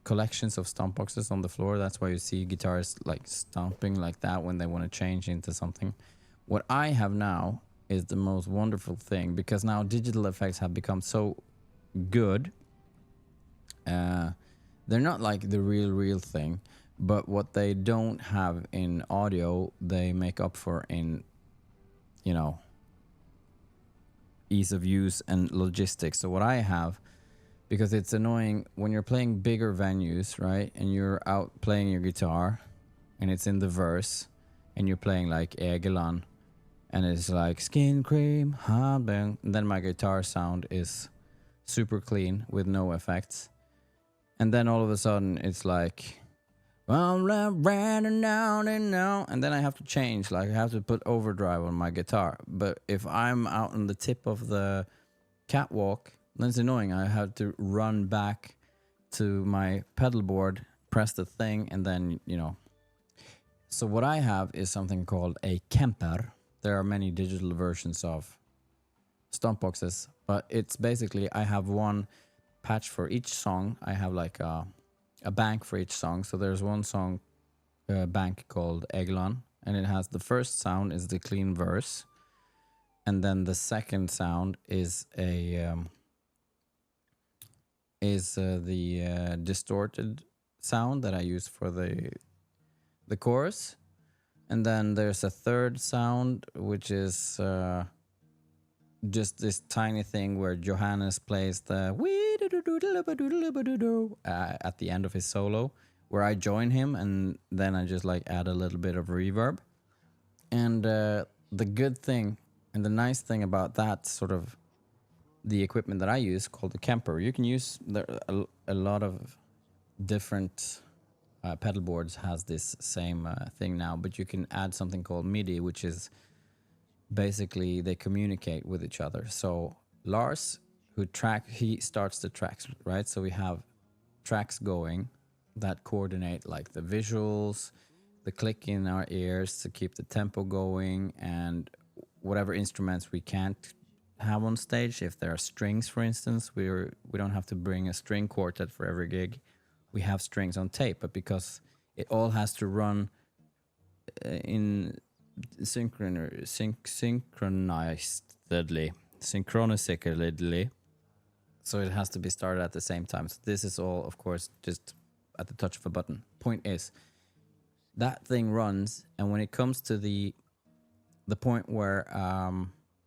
collections of stomp boxes on the floor. That's why you see guitarists like stomping like that when they want to change into something. What I have now is the most wonderful thing, because now digital effects have become so good. They're not like the real thing, but what they don't have in audio, they make up for in, you know, ease of use and logistics. So what I have, because it's annoying when you're playing bigger venues, right? And you're out playing your guitar and it's in the verse and you're playing like Egelan and it's like skin cream, hot bang. And then my guitar sound is super clean with no effects. And then all of a sudden it's like, well, running down and now, and then I have to change. Like I have to put overdrive on my guitar. But if I'm out on the tip of the catwalk, then it's annoying. I have to run back to my pedal board, press the thing, and then, you know. So what I have is something called a Kemper. There are many digital versions of stomp boxes, but it's basically I have one patch for each song. I have like a bank for each song. So there's one song bank called Eglon, and it has the first sound is the clean verse, and then the second sound is the distorted sound that I use for the chorus, and then there's a third sound which is just this tiny thing where Johannes plays the at the end of his solo, where I join him and then I just like add a little bit of reverb. And the good thing and the nice thing about that sort of the equipment that I use called the Kemper, you can use a lot of different pedal boards has this same thing now, but you can add something called MIDI, which is basically they communicate with each other. So Lars, he starts the tracks, right? So we have tracks going that coordinate like the visuals, the click in our ears to keep the tempo going, and whatever instruments we can't have on stage. If there are strings, for instance, we don't have to bring a string quartet for every gig. We have strings on tape, but because it all has to run in synchronously, so it has to be started at the same time. So this is all, of course, just at the touch of a button. Point is, that thing runs, and when it comes to the point where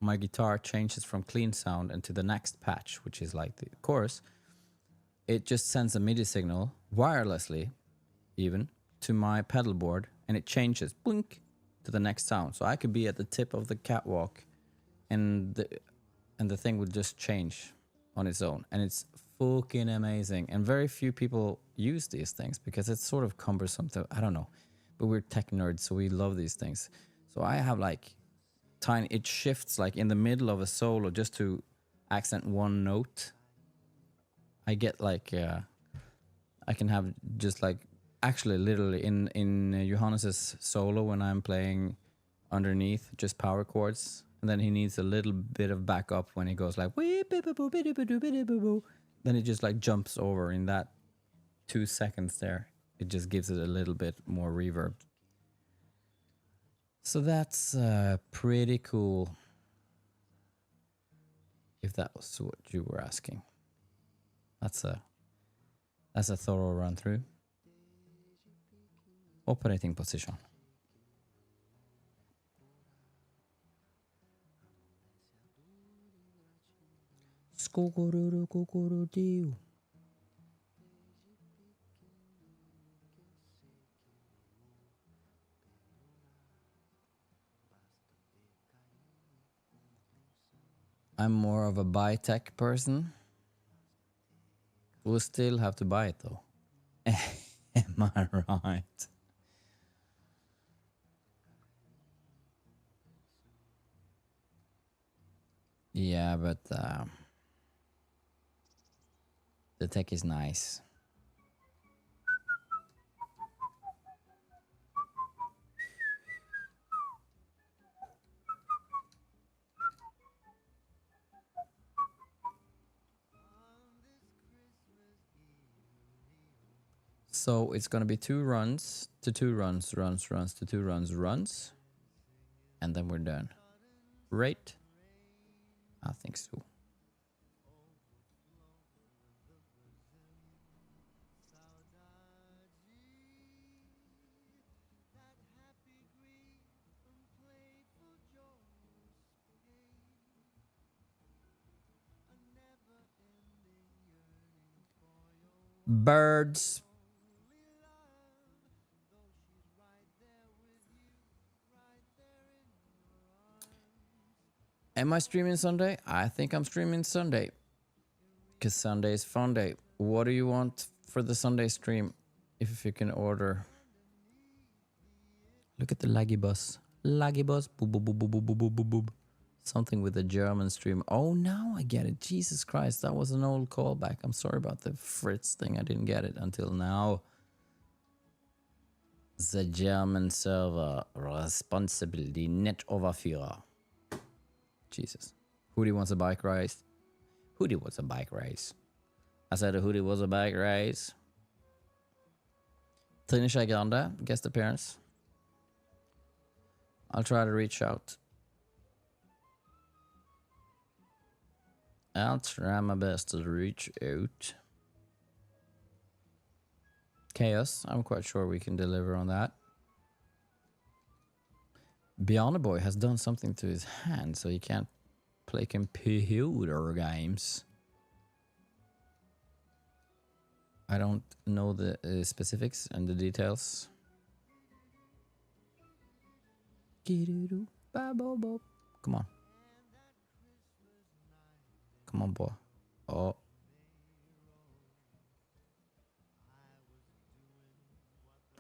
my guitar changes from clean sound into the next patch, which is like the chorus, it just sends a MIDI signal wirelessly, even to my pedal board, and it changes blink to the next sound. So I could be at the tip of the catwalk, and the thing would just change on its own, and it's fucking amazing. And very few people use these things because it's sort of cumbersome to, I don't know, but we're tech nerds, so we love these things. So I have like tiny, it shifts like in the middle of a solo just to accent one note. I get like I can have just like, actually literally in Johannes's solo, when I'm playing underneath just power chords, and then he needs a little bit of backup when he goes like, then it just like jumps over in that 2 seconds there. It just gives it a little bit more reverb. So that's pretty cool, if that was what you were asking. That's a thorough run through. Operating position. I'm more of a buy tech person. We'll still have to buy it though. Am I right? Yeah, but the tech is nice. So it's gonna be 2 runs to 2 runs to 2 runs, and then we're done. Right? I think so. Birds. Am I streaming Sunday? I think I'm streaming Sunday. Because Sunday is fun day. What do you want for the Sunday stream? If you can order. Look at the laggy bus. Laggy bus. Boop, boop, boop, boop, boop, boop, boop, boop, boop. Something with a German stream. Oh, now I get it. Jesus Christ, that was an old callback. I'm sorry about the Fritz thing. I didn't get it until now. The German server responsible. The net overführer. Jesus. Hoodie wants a bike race. Hoodie wants a bike race. I said a hoodie was a bike race. Trine Skei Grande, guest appearance. I'll try to reach out. I'll try my best to reach out. Chaos, I'm quite sure we can deliver on that. Bjarne Boy has done something to his hand, so he can't play computer games. I don't know the specifics and the details. Come on. Come on, boy. Oh.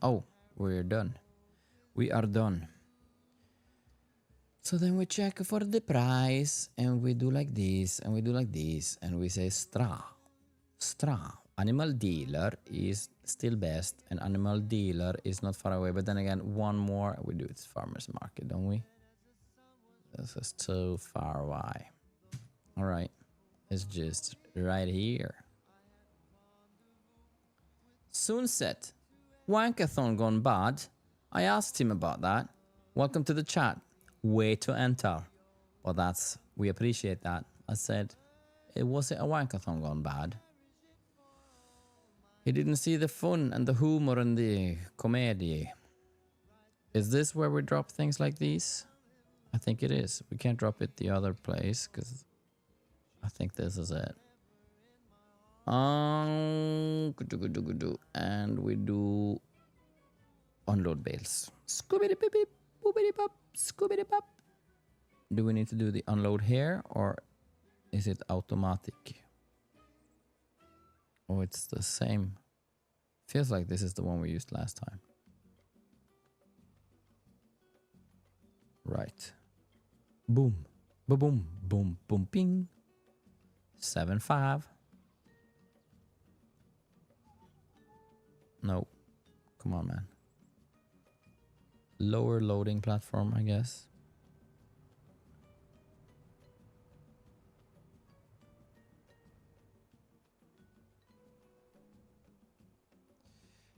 Oh, we're done. We are done. So then we check for the price and we do like this and we do like this and we say stra. Stra. Animal dealer is still best and animal dealer is not far away. But then again, one more. We do it farmer's market, don't we? This is too far away. All right. It's just right here. Sunset. Wankathon gone bad. I asked him about that. Welcome to the chat. Way to enter. Well, we appreciate that. I said, was it a wankathon gone bad? He didn't see the fun and the humor and the comedy. Is this where we drop things like these? I think it is. We can't drop it the other place because I think this is it. And we do unload bales. Scooby beep beep, boobity pop, scooby pop. Do we need to do the unload here or is it automatic? Oh, it's the same. Feels like this is the one we used last time. Right. Boom. Boom, boom, boom, boom, ping. 7.5. No. Come on, man. Lower loading platform, I guess.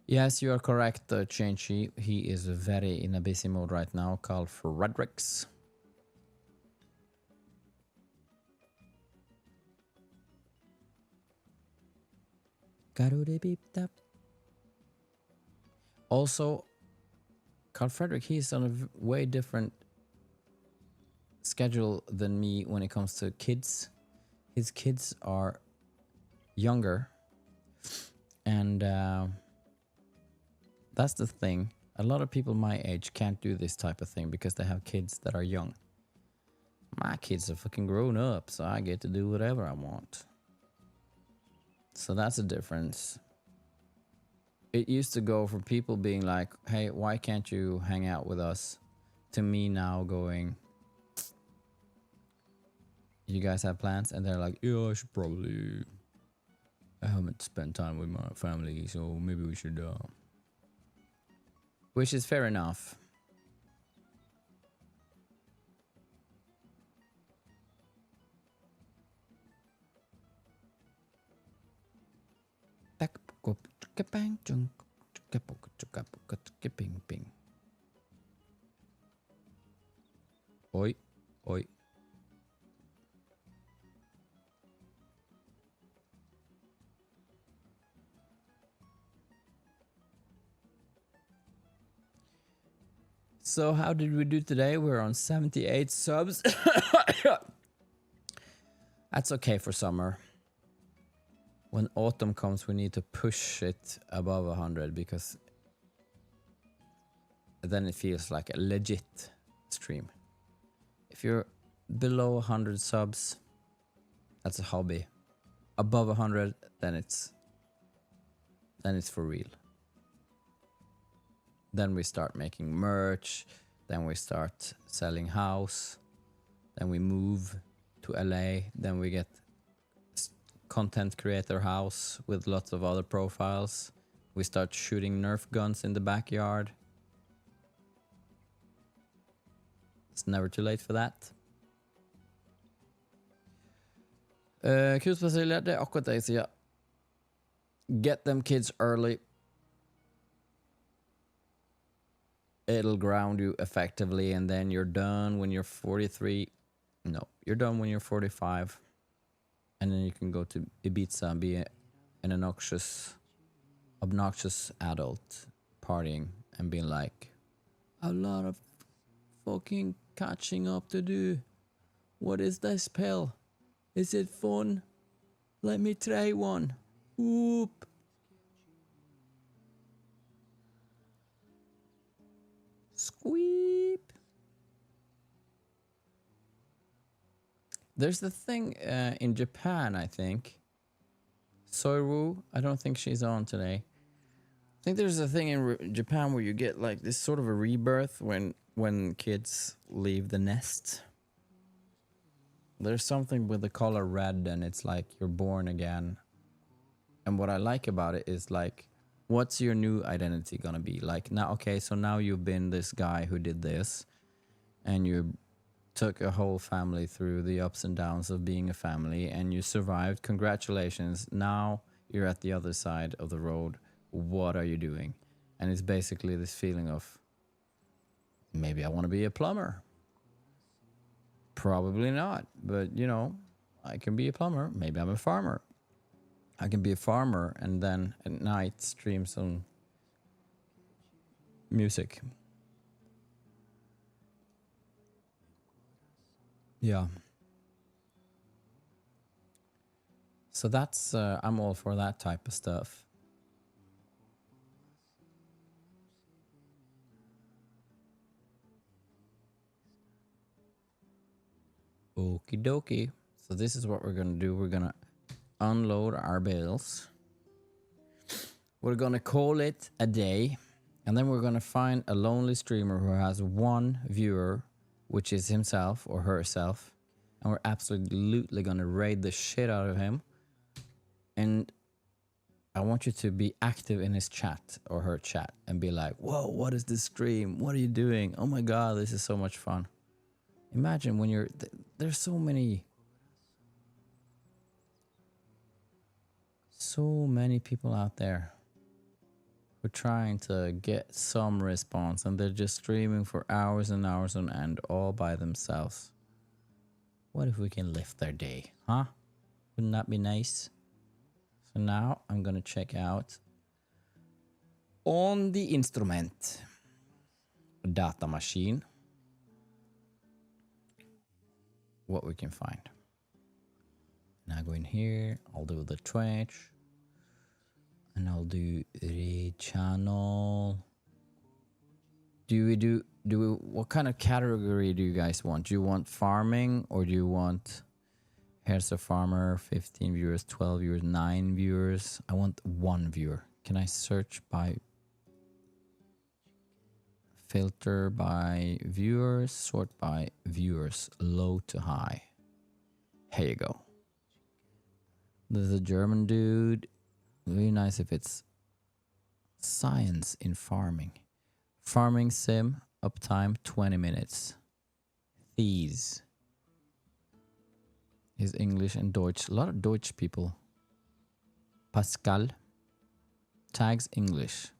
Yes, you are correct, Chenchi. He is very in a busy mode right now. Called Fredericks. Also, Carl Frederick, he's on a way different schedule than me when it comes to kids. His kids are younger, and that's the thing. A lot of people my age can't do this type of thing because they have kids that are young. My kids are fucking grown up, so I get to do whatever I want. So that's a difference. It used to go from people being like, hey, why can't you hang out with us? To me now going, you guys have plans? And they're like, yeah, I should probably. I haven't spent time with my family, so maybe we should. Which is fair enough. Oi, oi. So how did we do today? We're on 78 subs. That's okay for summer. when autumn comes, we need to push it above 100 because then it feels like a legit stream. If you're below 100 subs, that's a hobby. Above 100, then it's for real. Then we start making merch, then we start selling house, then we move to LA, then we get content creator house with lots of other profiles. We start shooting Nerf guns in the backyard. It's never too late for that. Kult Cecilia, det er akkurat det jeg sier. Get them kids early. It'll ground you effectively, and then you're done when you're 43. No, you're done when you're 45. And then you can go to Ibiza and be an obnoxious adult partying and being like, a lot of fucking catching up to do. What is this pill? Is it fun? Let me try one. Whoop. Squeep. There's the thing in Japan, I think. Soiru, I don't think she's on today. I think there's a thing in Japan where you get like this sort of a rebirth when kids leave the nest. There's something with the color red, and it's like you're born again. And what I like about it is like, what's your new identity gonna be? Like now, okay, so now you've been this guy who did this, and you took a whole family through the ups and downs of being a family, and you survived. Congratulations. Now you're at the other side of the road. What are you doing? And it's basically this feeling of, maybe I want to be a plumber. Probably not, but you know, I can be a plumber. Maybe I'm a farmer. I can be a farmer and then at night stream some music. Yeah. So that's, I'm all for that type of stuff. Okie dokie. So this is what we're gonna do. We're gonna unload our bales. We're gonna call it a day. And then we're gonna find a lonely streamer who has one viewer, which is himself or herself. And we're absolutely gonna raid the shit out of him. And I want you to be active in his chat or her chat and be like, whoa, what is this stream? What are you doing? Oh my God, this is so much fun. Imagine when you're, there's so many people out there who are trying to get some response, and they're just streaming for hours and hours on end all by themselves. What if we can lift their day, huh? Wouldn't that be nice? So now I'm gonna check out on the instrument data machine what we can find. Now go in here, I'll do the Twitch, and I'll do read channel. What kind of category do you guys want? Do you want farming, or do you want, here's a farmer, 15 viewers, 12 viewers, 9 viewers? I want 1 viewer. Can I search by filter by viewers, sort by viewers, low to high? Here you go. There's a German dude. Really nice if it's science in farming. Farming sim, uptime 20 minutes. These. Is English and Deutsch. A lot of Deutsch people. Pascal. Tags English.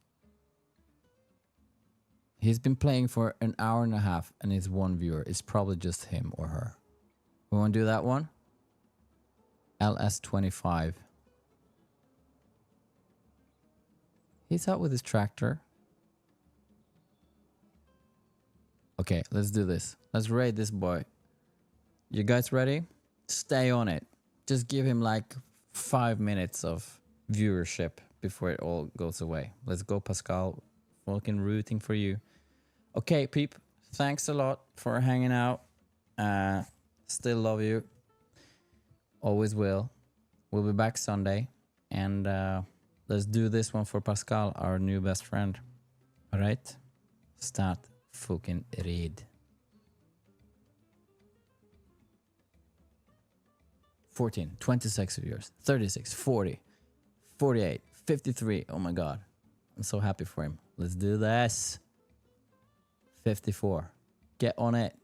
He's been playing for an hour and a half and he's 1 viewer. It's probably just him or her. We want to do that one? LS25. He's out with his tractor. Okay, let's do this. Let's raid this boy. You guys ready? Stay on it. Just give him like 5 minutes of viewership before it all goes away. Let's go, Pascal. Fucking rooting for you. Okay, peep. Thanks a lot for hanging out. Still love you. Always will. We'll be back Sunday. And let's do this one for Pascal, our new best friend. All right? Start fucking read. 14, 26 viewers, 36, 40, 48, 53. Oh my God. I'm so happy for him. Let's do this. 54. Get on it.